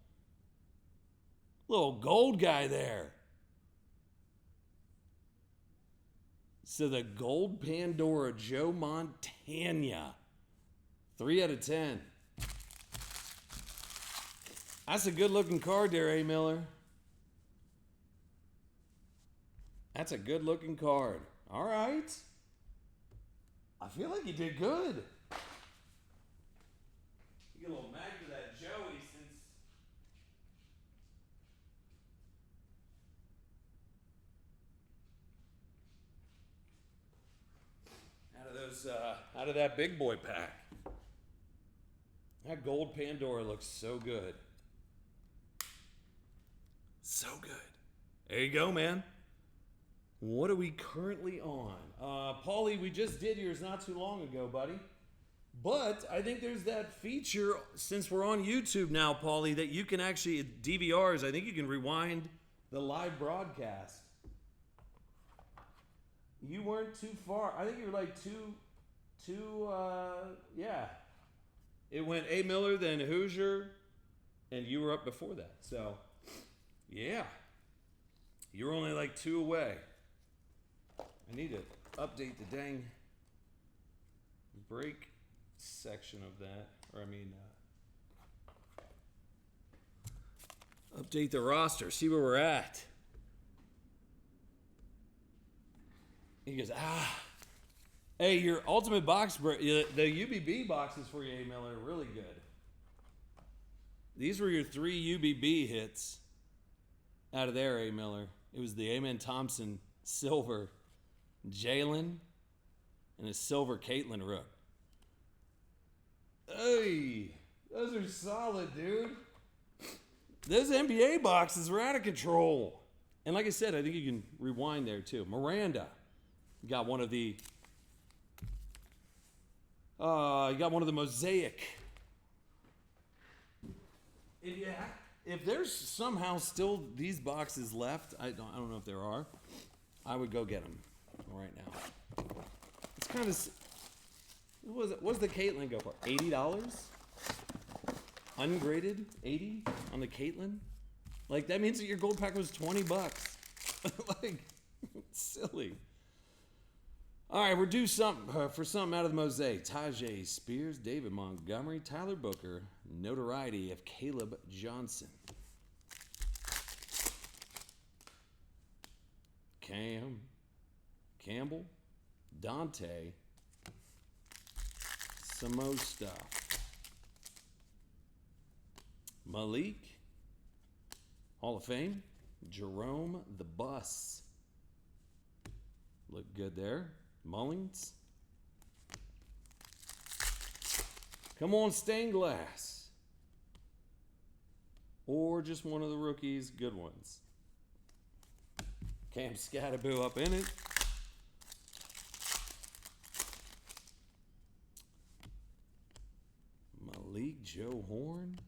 Little gold guy there. So the gold Pandora, Joe Montana. 3 out of 10. That's a good looking card there, A. Miller. That's a good looking card. All right. I feel like you did good. You get a little mag to that Joey since. Out of that big boy pack. That gold Pandora looks so good. So good. There you go, man. What are we currently on? Paulie, we just did yours not too long ago, buddy. But I think there's that feature, since we're on YouTube now, Paulie, that you can actually, DVRs, I think you can rewind the live broadcast. You weren't too far. I think you were like yeah. It went A. Miller, then Hoosier, and you were up before that. So, yeah. You were only like 2 away. I need to update the dang break section of that. Or, I mean, update the roster, see where we're at. He goes, Hey, your ultimate box, the UBB boxes for you, A. Miller, are really good. These were your 3 UBB hits out of there, A. Miller. It was the Amen Thompson silver Jalen and a silver Caitlin Rook. Hey, those are solid, dude. Those NBA boxes were out of control. And like I said, I think you can rewind there too. Miranda got one of the Mosaic. If there's somehow still these boxes left, I don't know if there are. I would go get them right now. It's kind of. What does the Caitlin go for? $80? Ungraded? 80 on the Caitlin? Like, that means that your gold pack was $20. Like, it's silly. All right, we're due something for something out of the Mosaic. Tajay Spears, David Montgomery, Tyler Booker, notoriety of Caleb Johnson. Campbell, Dante, Samosta, Malik, Hall of Fame, Jerome the Bus. Look good there. Mullins. Come on, stained glass. Or just one of the rookies, good ones. Cam Scattaboo up in it. Malik Joe Horn.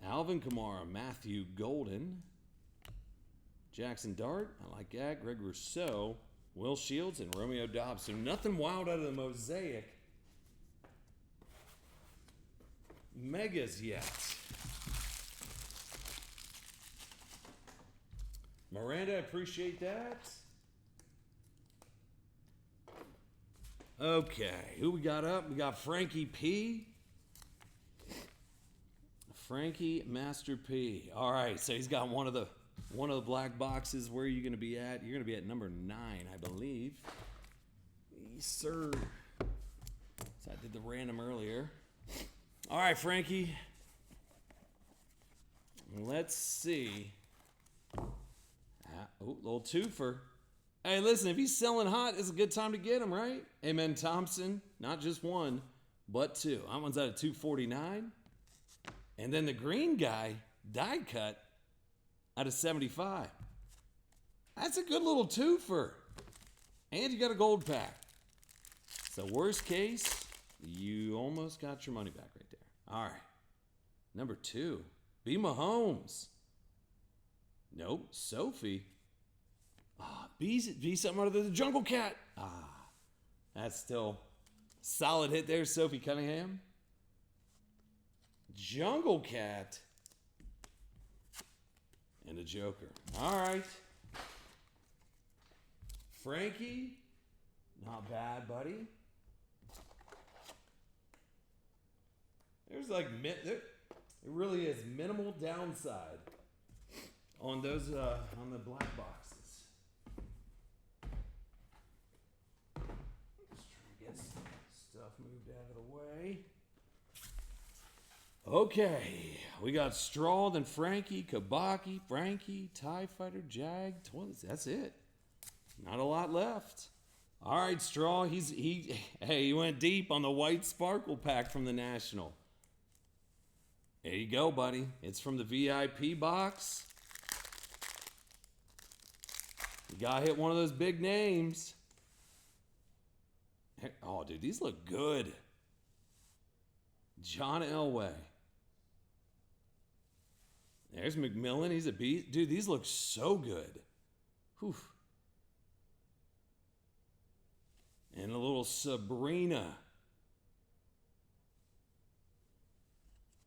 Alvin Kamara, Matthew Golden, Jackson Dart, I like that, Greg Rousseau, Will Shields, and Romeo Dobbs. So nothing wild out of the Mosaic Megas yet. Miranda, I appreciate that. Okay, who we got up? We got Frankie P. Frankie Master P. All right, so he's got one of the black boxes. Where are you going to be at? You're going to be at number 9, I believe. Yes, sir. So I did the random earlier. All right, Frankie. Let's see. Little twofer. Hey, listen, if he's selling hot, it's a good time to get him, right? Amen Thompson, not just one, but 2. That one's at a $249. And then the green guy, die cut, out of 75. That's a good little twofer. And you got a gold pack. So worst case, you almost got your money back right there. All right. Number 2, B. Mahomes. Nope, Sophie. Be something other than the Jungle Cat. That's still solid hit there, Sophie Cunningham. Jungle Cat and a Joker. All right. Frankie, not bad, buddy. There's like, it really is minimal downside on those, on the black boxes. Just trying to get some stuff moved out of the way. Okay, we got Straw, then Frankie, Kabaki, Frankie, TIE Fighter, Jag, Toilets. That's it. Not a lot left. All right, Straw, he went deep on the white sparkle pack from the National. There you go, buddy. It's from the VIP box. You gotta hit one of those big names. Oh, dude, these look good. John Elway. There's McMillan. He's a beast. Dude, these look so good. Whew. And a little Sabrina.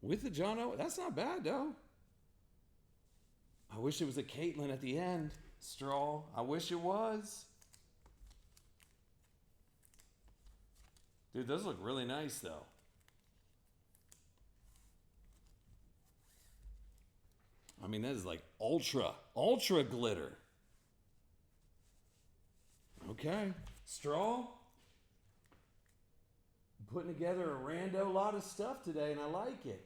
With the John Elway. That's not bad, though. I wish it was a Caitlin at the end. Straw. I wish it was. Dude, those look really nice, though. I mean, that is like ultra glitter. Okay. Straw. I'm putting together a rando lot of stuff today, and I like it.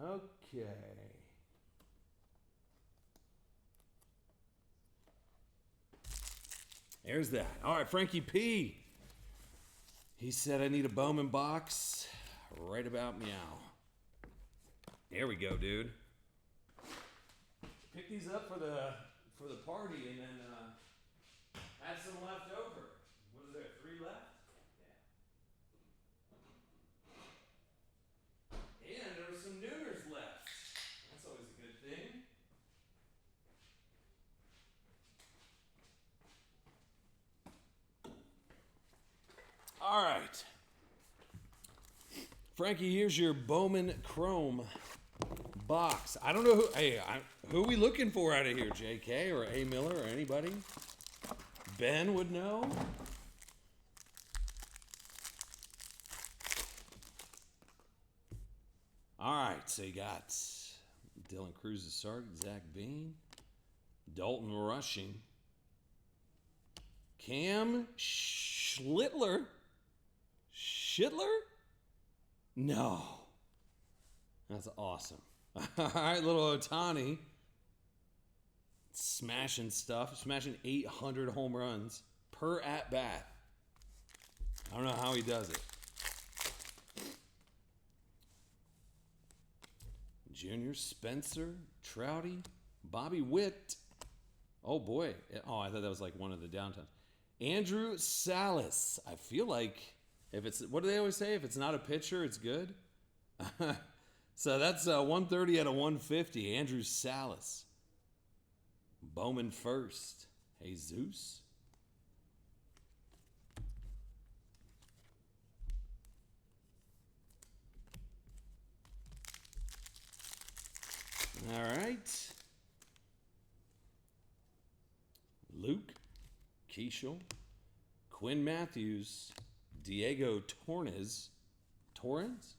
Okay. There's that. All right, Frankie P. He said I need a Bowman box right about meow. There we go, dude. Pick these up for the party and then add some left over. What is there, 3 left? Yeah. And there was some Nooners left. That's always a good thing. All right. Frankie, here's your Bowman Chrome box. I don't know who are we looking for out of here, JK or A. Miller or anybody? Ben would know. All right, so you got Dylan Cruz, Sergeant, Zach Bain, Dalton Rushing, Cam Schlittler. Schindler? No. That's awesome. All right, little Ohtani. Smashing stuff. Smashing 800 home runs per at-bat. I don't know how he does it. Junior, Spencer, Trouty, Bobby Witt. Oh, boy. Oh, I thought that was like one of the downtowns. Andrew Salas. I feel like if it's, what do they always say? If it's not a pitcher, it's good. So that's 130 out of 150. Andrew Salas. Bowman first. Jesus. All right. Luke Keishel. Quinn Matthews. Diego Torres. Torrens?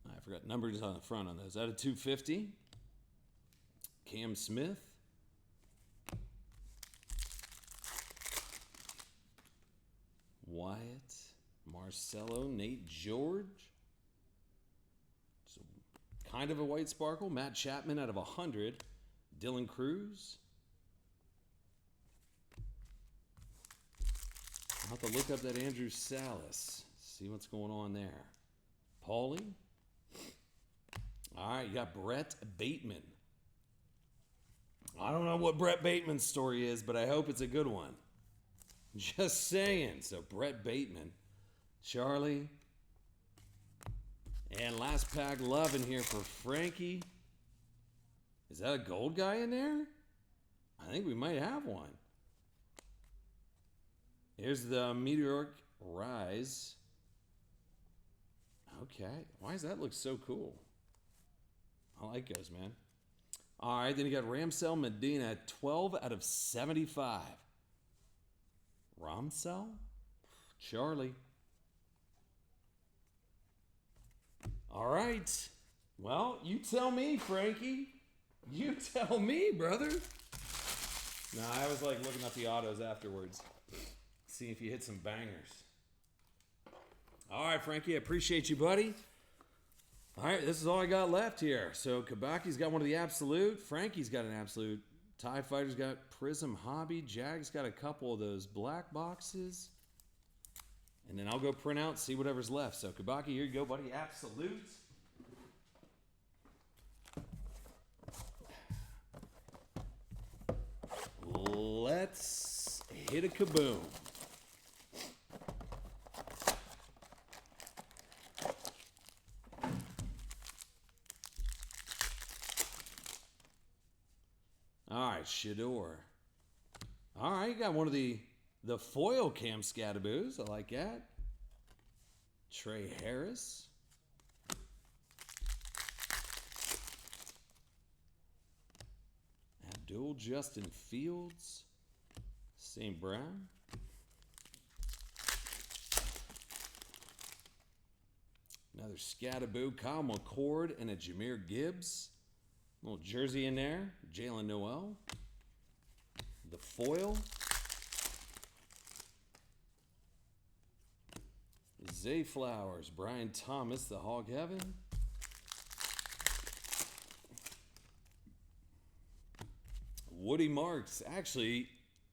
I forgot numbers on the front on those. Out of 250. Cam Smith. Wyatt. Marcelo. Nate George. So kind of a white sparkle. Matt Chapman out of 100. Dylan Cruz. I'll have to look up that Andrew Salas. See what's going on there. Paulie. All right, you got Brett Bateman. I don't know what Brett Bateman's story is, but I hope it's a good one. Just saying. So Brett Bateman. Charlie. And last pack love in here for Frankie. Is that a gold guy in there? I think we might have one. Here's the Meteoric Rise. Okay. Why does that look so cool? I like those, man. All right, then you got Ramsell Medina, 12 out of 75. Ramsell? Charlie. All right. Well, you tell me, Frankie. You tell me, brother. No, I was like looking at the autos afterwards. See if you hit some bangers. All right, Frankie, I appreciate you, buddy. All right, this is all I got left here. So Kabaki's got one of the absolute. Frankie's got an absolute. TIE Fighter's got Prism Hobby. Jag's got a couple of those black boxes. And then I'll go print out, see whatever's left. So, Kabaki, here you go, buddy. Absolute. Let's hit a kaboom. All right, Shador. All right, you got one of the foil Cam Scadaboos. I like that. Trey Harris. Abdul Justin Fields. St. Brown. Another Scadaboo. Kyle McCord and a Jahmyr Gibbs. Little jersey in there. Jalen Noel. The foil. Zay Flowers. Brian Thomas, the Hog Heaven. Woody Marks. Actually,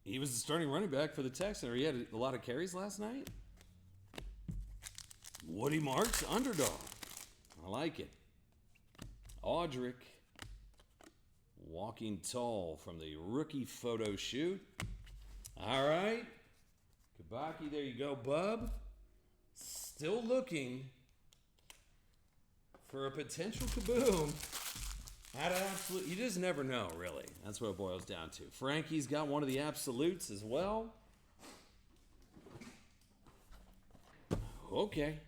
he was the starting running back for the Texans. He had a lot of carries last night. Woody Marks, underdog. I like it. Audric. Walking tall from the rookie photo shoot. All right. Kabaki, there you go, bub. Still looking for a potential kaboom. You just never know, really. That's what it boils down to. Frankie's got one of the absolutes as well. Okay.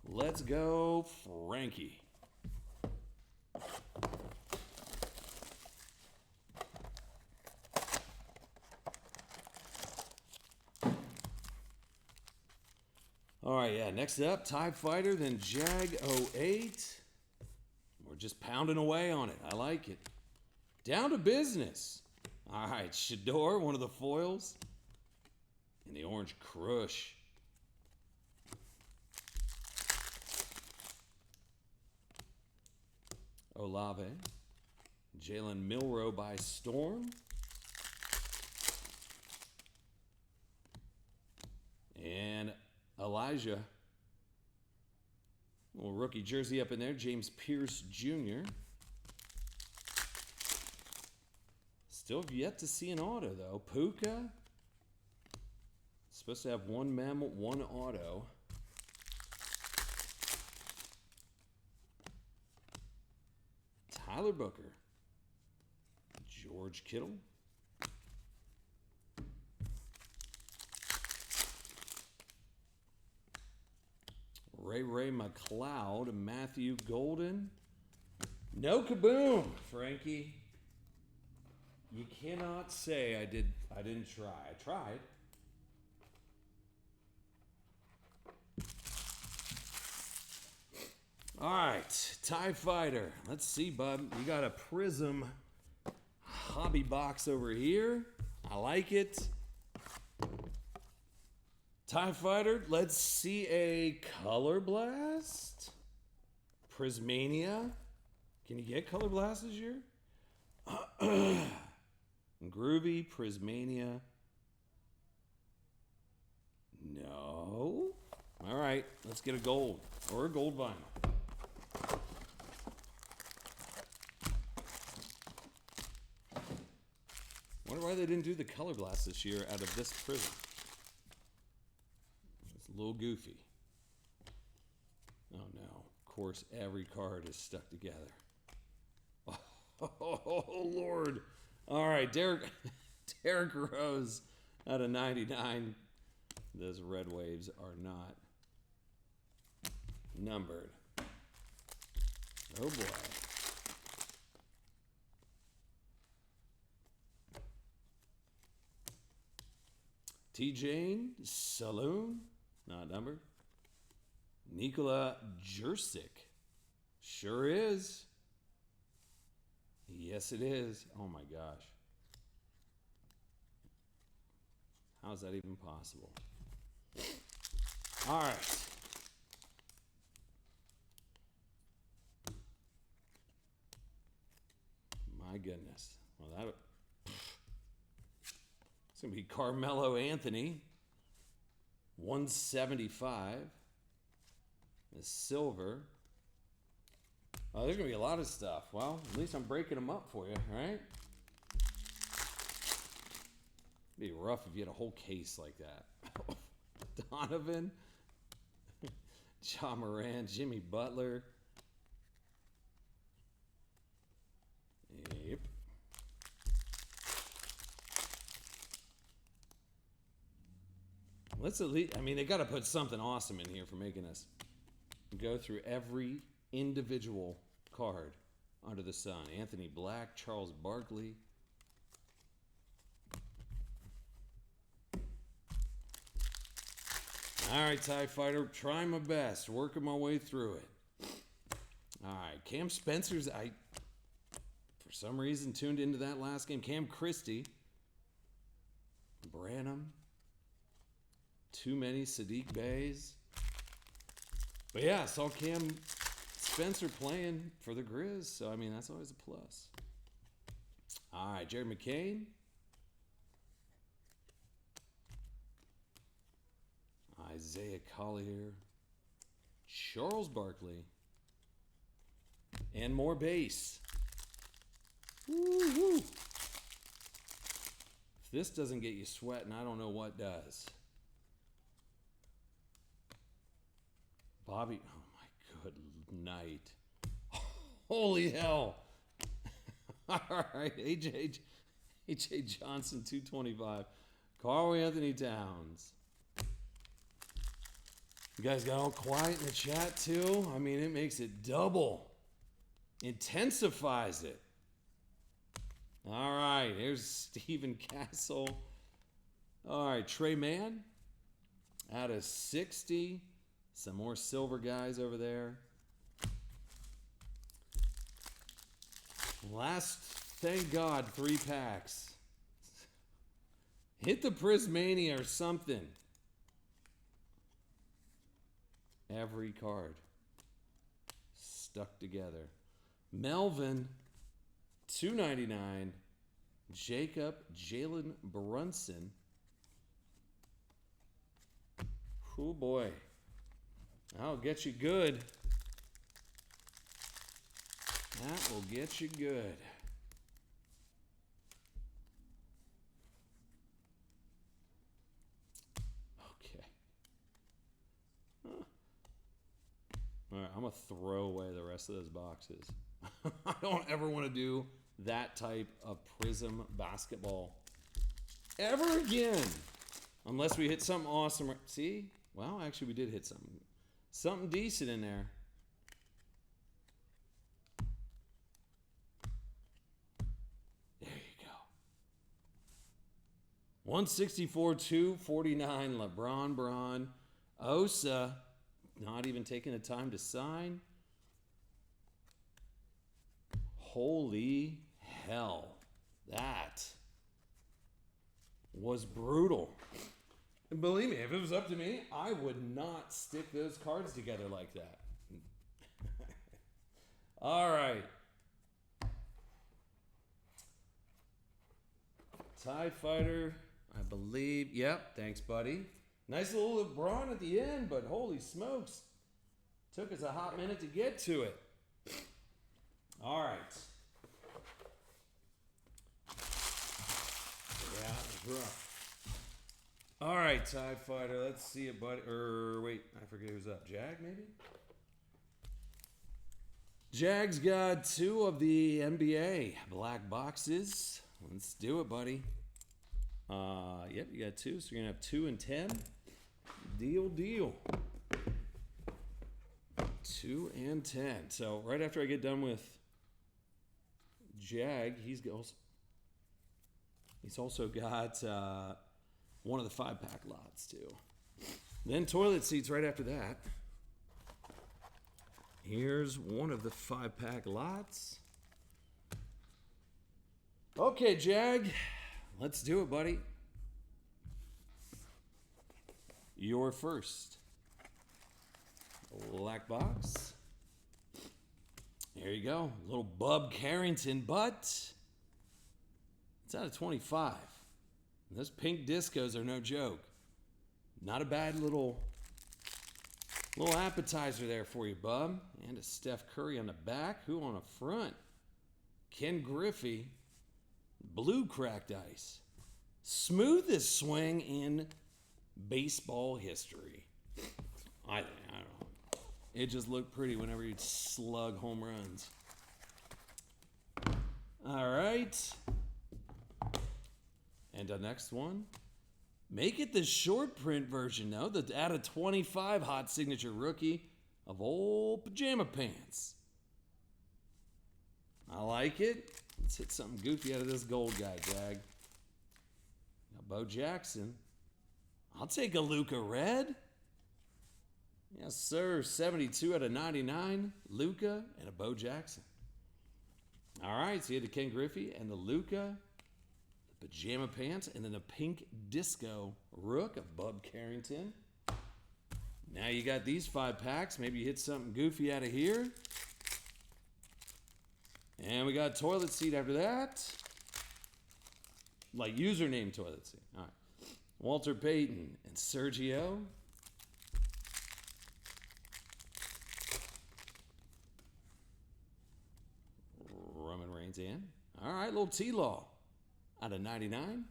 Let's go, Frankie. All right, yeah, next up, TIE Fighter, then Jag 08. We're just pounding away on it. I like it. Down to business. All right, Shador, one of the foils. And the Orange Crush. Olave. Jalen Milroe by Storm. And Elijah. Little rookie jersey up in there. James Pierce Jr. Still have yet to see an auto, though. Puka. Supposed to have one mammal, one auto. Tyler Booker. George Kittle. Ray McLeod, Matthew Golden. No kaboom, Frankie. You cannot say I didn't try. I tried. All right, TIE Fighter. Let's see, bud. You got a Prism hobby box over here. I like it. TIE Fighter, let's see a Color Blast. Prismania. Can you get Color Blast this year? Groovy, Prismania. No. All right, let's get a gold or a gold vinyl. Wonder why they didn't do the Color Blast this year out of this Prism. It's a little goofy. Oh no. Of course, every card is stuck together. Oh, Lord. All right, Derek Rose out of 99. Those red waves are not numbered. Oh, boy. T. Saloon, not numbered. Nikola Jursic, sure is. Yes, it is. Oh my gosh. How is that even possible? All right. My goodness. Well, it's going to be Carmelo Anthony. 175. The silver. Oh, there's going to be a lot of stuff. Well, at least I'm breaking them up for you, right? It'd be rough if you had a whole case like that. Donovan, John Moran, Jimmy Butler. Yep. Let's at least, I mean, they got to put something awesome in here for making us go through every individual card under the sun. Anthony Black, Charles Barkley. All right, TIE Fighter, trying my best, working my way through it. All right, Cam Spencer's, for some reason, tuned into that last game. Cam Christie, Branham, too many Sadiq Bays. But yeah, I saw Cam Spencer playing for the Grizz, so I mean, that's always a plus. All right, Jared McCain. Isaiah Collier, Charles Barkley, and more base. Woo-hoo. If this doesn't get you sweating, I don't know what does. Bobby, oh my good night. Holy hell. All right, AJ Johnson, 225. Karl Anthony Towns. You guys got all quiet in the chat too? I mean, it makes it double. Intensifies it. All right, here's Stephen Castle. All right, Trey Mann out of 60. Some more silver guys over there. Last, thank God, 3 packs. Hit the Prismania or something. Every card stuck together. Melvin, $2.99. Jacob Jalen Brunson. Oh boy. That'll get you good. That will get you good. Okay. All right, I'm going to throw away the rest of those boxes. I don't ever want to do that type of Prism basketball ever again. Unless we hit something awesome. See? Well, actually, we did hit something decent in there. There you go. 164, 249, LeBron Braun. Osa, not even taking the time to sign. Holy hell. That was brutal. And believe me, if it was up to me, I would not stick those cards together like that. All right. TIE Fighter, I believe. Yep, thanks, buddy. Nice little LeBron at the end, but holy smokes. Took us a hot minute to get to it. All right. Yeah, it was rough. All right, TIE Fighter. Let's see it, buddy. Wait, I forget who's up. Jag, maybe? Jag's got 2 of the NBA black boxes. Let's do it, buddy. Yep, you got 2, so you're going to have 2 and 10. Deal. 2 and 10. So right after I get done with Jag, he's also got one of the 5-pack lots too. Then toilet seats right after that. Here's one of the 5-pack lots. Okay, Jag, let's do it, buddy. You're first. Black box. There you go. Little Bub Carrington, but it's out of 25. Those pink discos are no joke. Not a bad little appetizer there for you, bub. And a Steph Curry on the back. Who on the front? Ken Griffey. Blue cracked ice. Smoothest swing in baseball history. I don't know. It just looked pretty whenever you'd slug home runs. All right. And the next one. Make it the short print version, though. The out of 25 hot signature rookie of old pajama pants. I like it. Let's hit something goofy out of this gold guy, Jag. Now, Bo Jackson. I'll take a Luka red. Yes, sir. 72 out of 99. Luka and a Bo Jackson. All right, so you had the Ken Griffey and the Luka, the pajama pants, and then the pink disco rook of Bub Carrington. Now you got these 5 packs. Maybe you hit something goofy out of here. And we got toilet seat after that. Like username toilet seat. All right. Walter Payton and Sergio. Roman Reigns in. All right, little T-Law out of 99.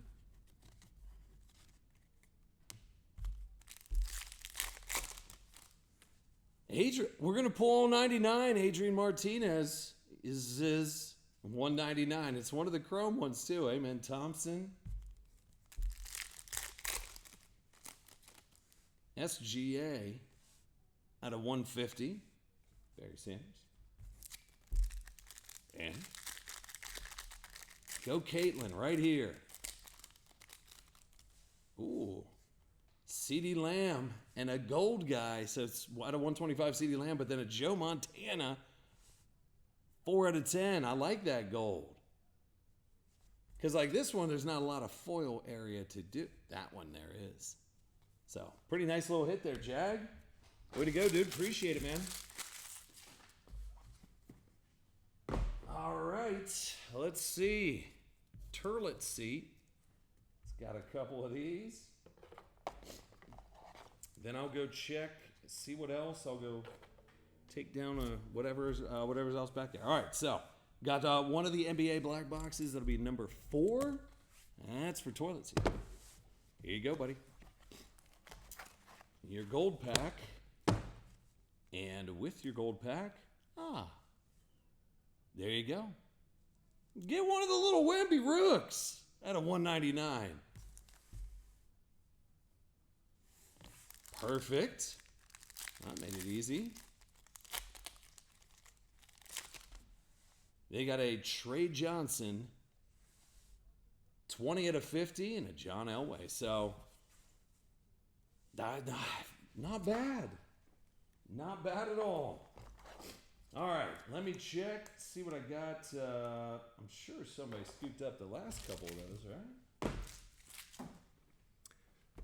We're going to pull all 99. Adrian Martinez is 199. It's one of the chrome ones too. Amen. Thompson. SGA out of 150. Barry Sanders. And go Caitlin right here. Ooh. CeeDee Lamb and a gold guy. So it's out of 125 CeeDee Lamb, but then a Joe Montana 4 out of 10. I like that gold. Because like this one, there's not a lot of foil area to do. That one there is. So pretty nice little hit there, Jag. Way to go, dude. Appreciate it, man. All right. Let's see. Turlet seat. It's got a couple of these. Then I'll go check, see what else. I'll go take down whatever's else back there. All right, so got one of the NBA black boxes. That'll be number 4. That's for toilet seat. Here you go, buddy. Your gold pack. And with your gold pack, there you go. Get one of the little Wemby Rooks at a 199. Perfect. That made it easy. They got a Trey Johnson, 20 out of 50, and a John Elway. So, not bad. Not bad at all. All right, let me check, see what I got. I'm sure somebody scooped up the last couple of those, right?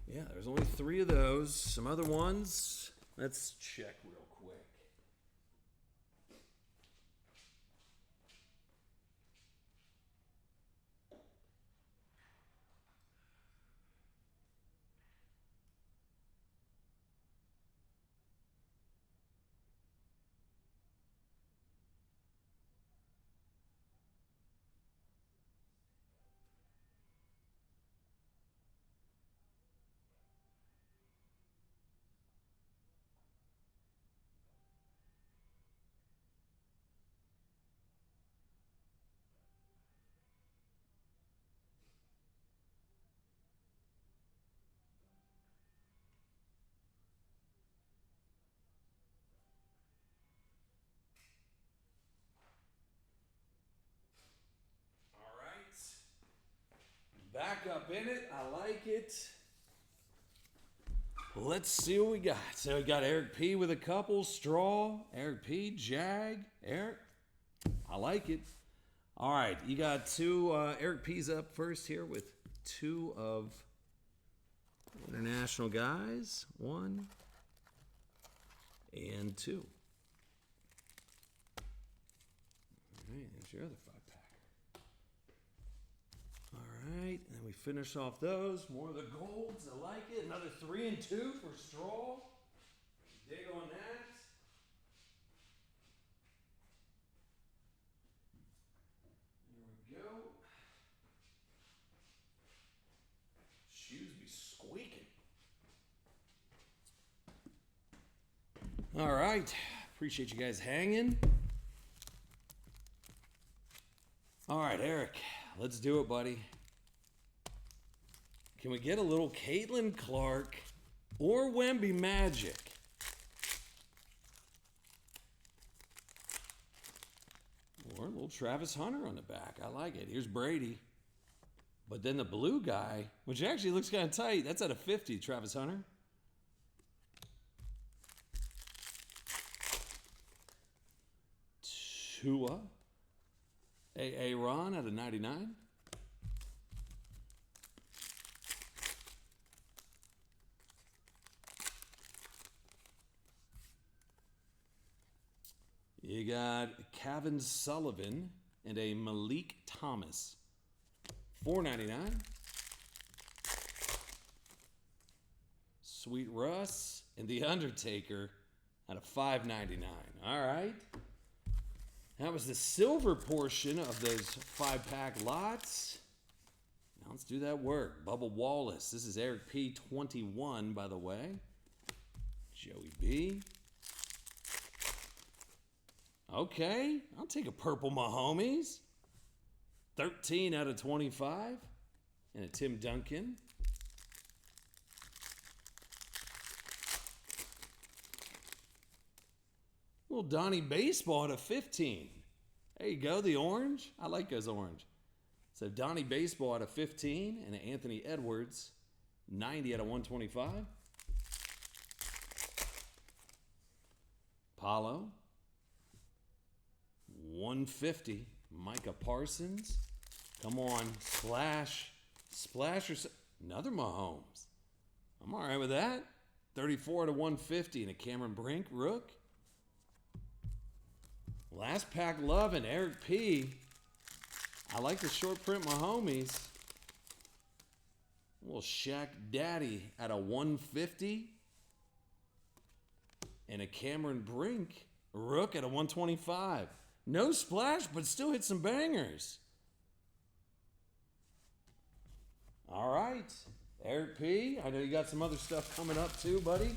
Yeah, there's only 3 of those. Some other ones. Let's check real quick. Back up in it. I like it. Let's see what we got. So we got Eric P with a couple. Straw. Eric P. Jag. Eric. I like it. All right. You got 2 Eric P's up first here with 2 of international guys. 1 and 2. All right. There's your other 5-pack. All right, and then we finish off those. More of the golds. I like it. Another 3 and 2 for Straw. Dig on that. There we go. Shoes be squeaking. All right. Appreciate you guys hanging. All right, Eric. Let's do it, buddy. Can we get a little Caitlin Clark or Wemby magic? Or a little Travis Hunter on the back. I like it. Here's Brady. But then the blue guy, which actually looks kind of tight. That's at a 50, Travis Hunter. Tua. Ron at a 99. You got Kevin Sullivan and a Malik Thomas. $4.99. Sweet Russ and the Undertaker at a $5.99. All right. That was the silver portion of those 5-pack lots. Now let's do that work. Bubba Wallace. This is Eric P. 21, by the way. Joey B. Okay, I'll take a purple Mahomes. 13 out of 25. And a Tim Duncan. Little Donnie Baseball at a 15. There you go, the orange. I like those orange. So Donnie Baseball at a 15 and an Anthony Edwards, 90 out of 125. Paulo, 150. Micah Parsons. Come on, splash. Splash or another Mahomes. I'm all right with that. 34 out of 150 and a Cameron Brink rook. Last pack love and Eric P. I like the short print Mahomes. A little Shaq Daddy at a 150. And a Cameron Brink rook at a 125. No splash, but still hit some bangers. All right. Eric P. I know you got some other stuff coming up too, buddy.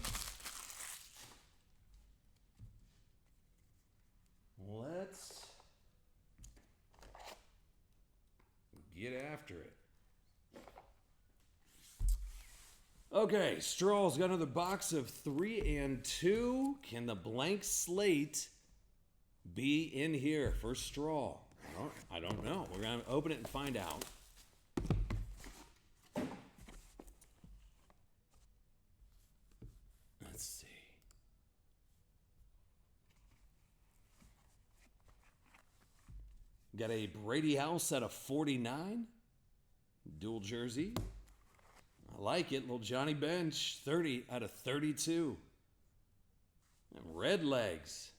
Let's get after it. Okay, Straw's got another box of 3 and 2. Can the blank slate be in here for Straw? I don't know. We're going to open it and find out. Let's see. Got a Brady House at a 49. Dual jersey. I like it. Little Johnny Bench, 30 out of 32. And red legs.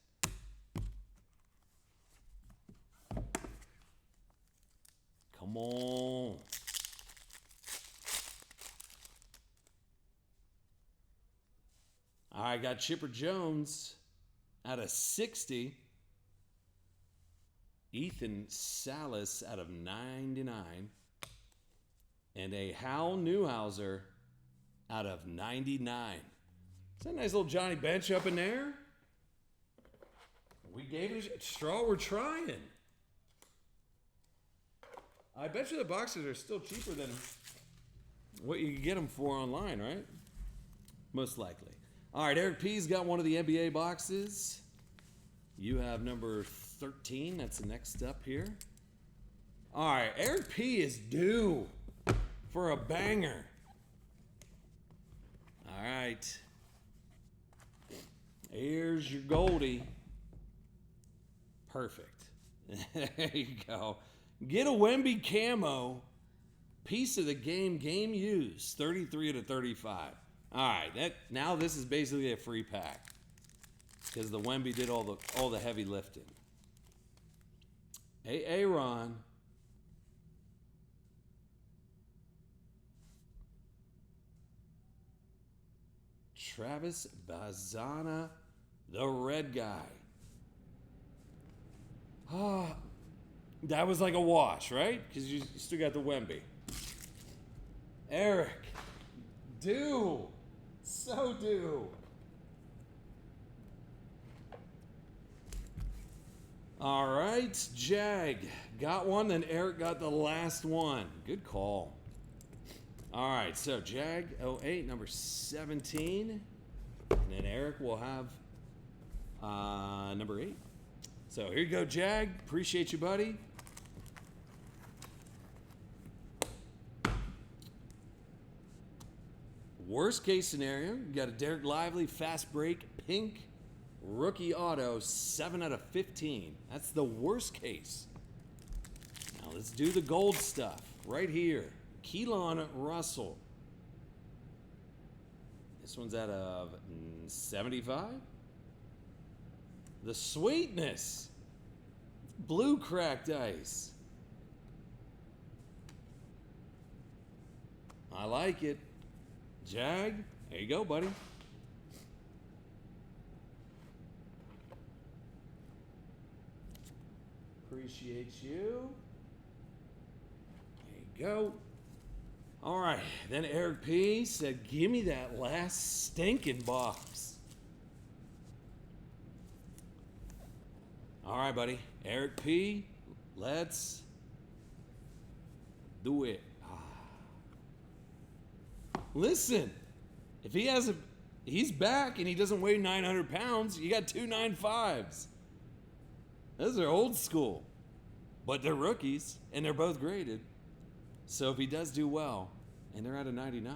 Come on. All right, got Chipper Jones out of 60. Ethan Salas out of 99. And a Hal Newhouser out of 99. Is that a nice little Johnny Bench up in there? We gave it a Straw. We're trying. I bet you the boxes are still cheaper than what you can get them for online, right? Most likely. All right, Eric P's got one of the NBA boxes. You have number 13. That's the next step here. All right, Eric P is due for a banger. All right. Here's your Goldie. Perfect. There you go. Get a Wemby camo. Piece of the game used. 33 out of 35. All right. Now this is basically a free pack. Because the Wemby did all the heavy lifting. Aaron. Travis Bazana, the red guy. Ah, that was like a wash, right? Because you still got the Wemby. Eric, do. So do. All right, Jag got one, then Eric got the last one. Good call. All right, so Jag 08, number 17. And then Eric will have number 8. So here you go, Jag. Appreciate you, buddy. Worst case scenario, you got a Derek Lively fast break pink rookie auto, 7 out of 15. That's the worst case. Now let's do the gold stuff right here. Keelan Russell. This one's out of 75. The sweetness. Blue cracked ice. I like it. Jag, there you go, buddy. Appreciate you. There you go. All right, then Eric P said, give me that last stinking box. All right, buddy. Eric P, let's do it. Listen, if he has he's back and he doesn't weigh 900 pounds, you got 2 9.5s. Those are old school, but they're rookies and they're both graded. So if he does do well, and they're at a 99.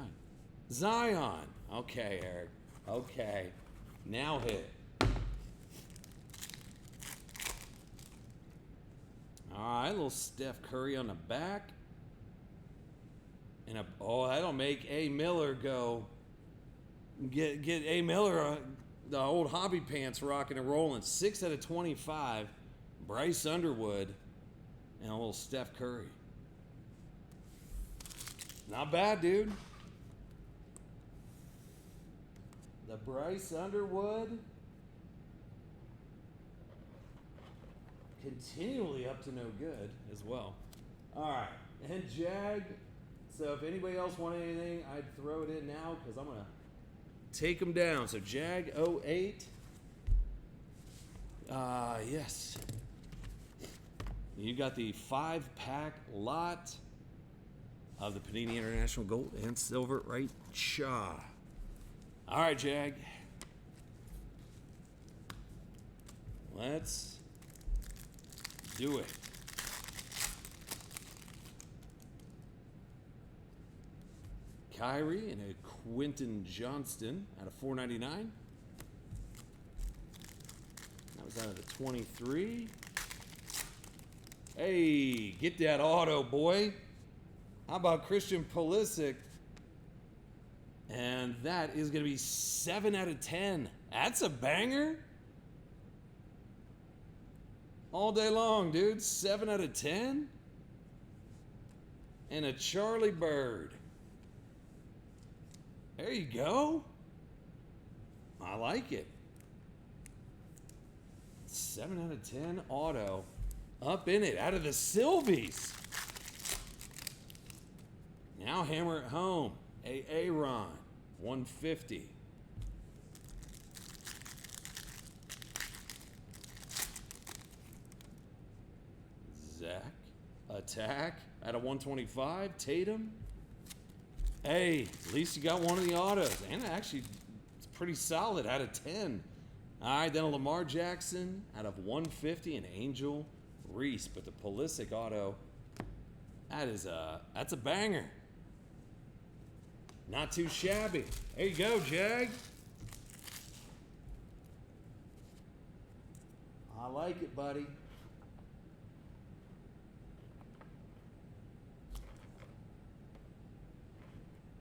Zion. Okay, Eric. Okay. Now hit. All right, little Steph Curry on the back. And that'll make A. Miller go. Get A. Miller the old hobby pants rocking and rolling. 6 out of 25. Bryce Underwood and a little Steph Curry. Not bad, dude. The Bryce Underwood. Continually up to no good as well. All right. And Jag. So if anybody else wanted anything, I'd throw it in now because I'm going to take them down. So Jag 08. Yes. You got the 5-pack lot of the Panini International Gold and Silver right chaw. All right, Jag. Let's do it. Kyrie and a Quentin Johnston out of 499. That was out of the 23. Hey, get that auto, boy. How about Christian Pulisic? And that is going to be 7 out of 10. That's a banger. All day long, dude. 7 out of 10. And a Charlie Bird. There you go. I like it. 7 out of 10 auto. Up in it. Out of the Sylvies. Now hammer it home. Aaron. 150. Zach. Attack. Out of 125. Tatum. Hey, at least you got one of the autos. And actually, it's pretty solid out of 10. All right, then a Lamar Jackson out of 150, and Angel Reese. But the Pulisic auto, that's a banger. Not too shabby. There you go, Jag. I like it, buddy.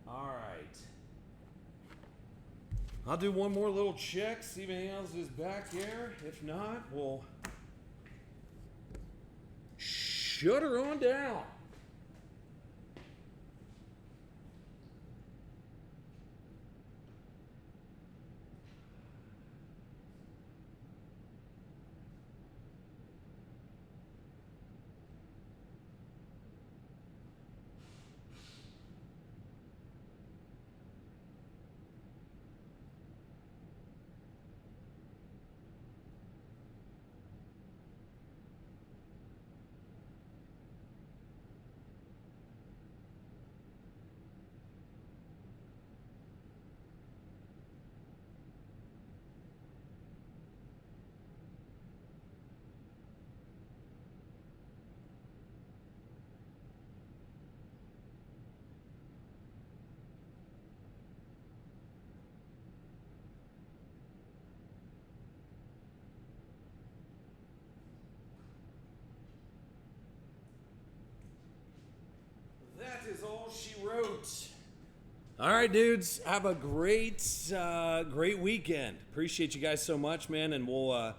All right. I'll do one more little check, see if anything else is back there. If not, we'll shut her on down. All right, dudes. Have a great weekend. Appreciate you guys so much, man. And we'll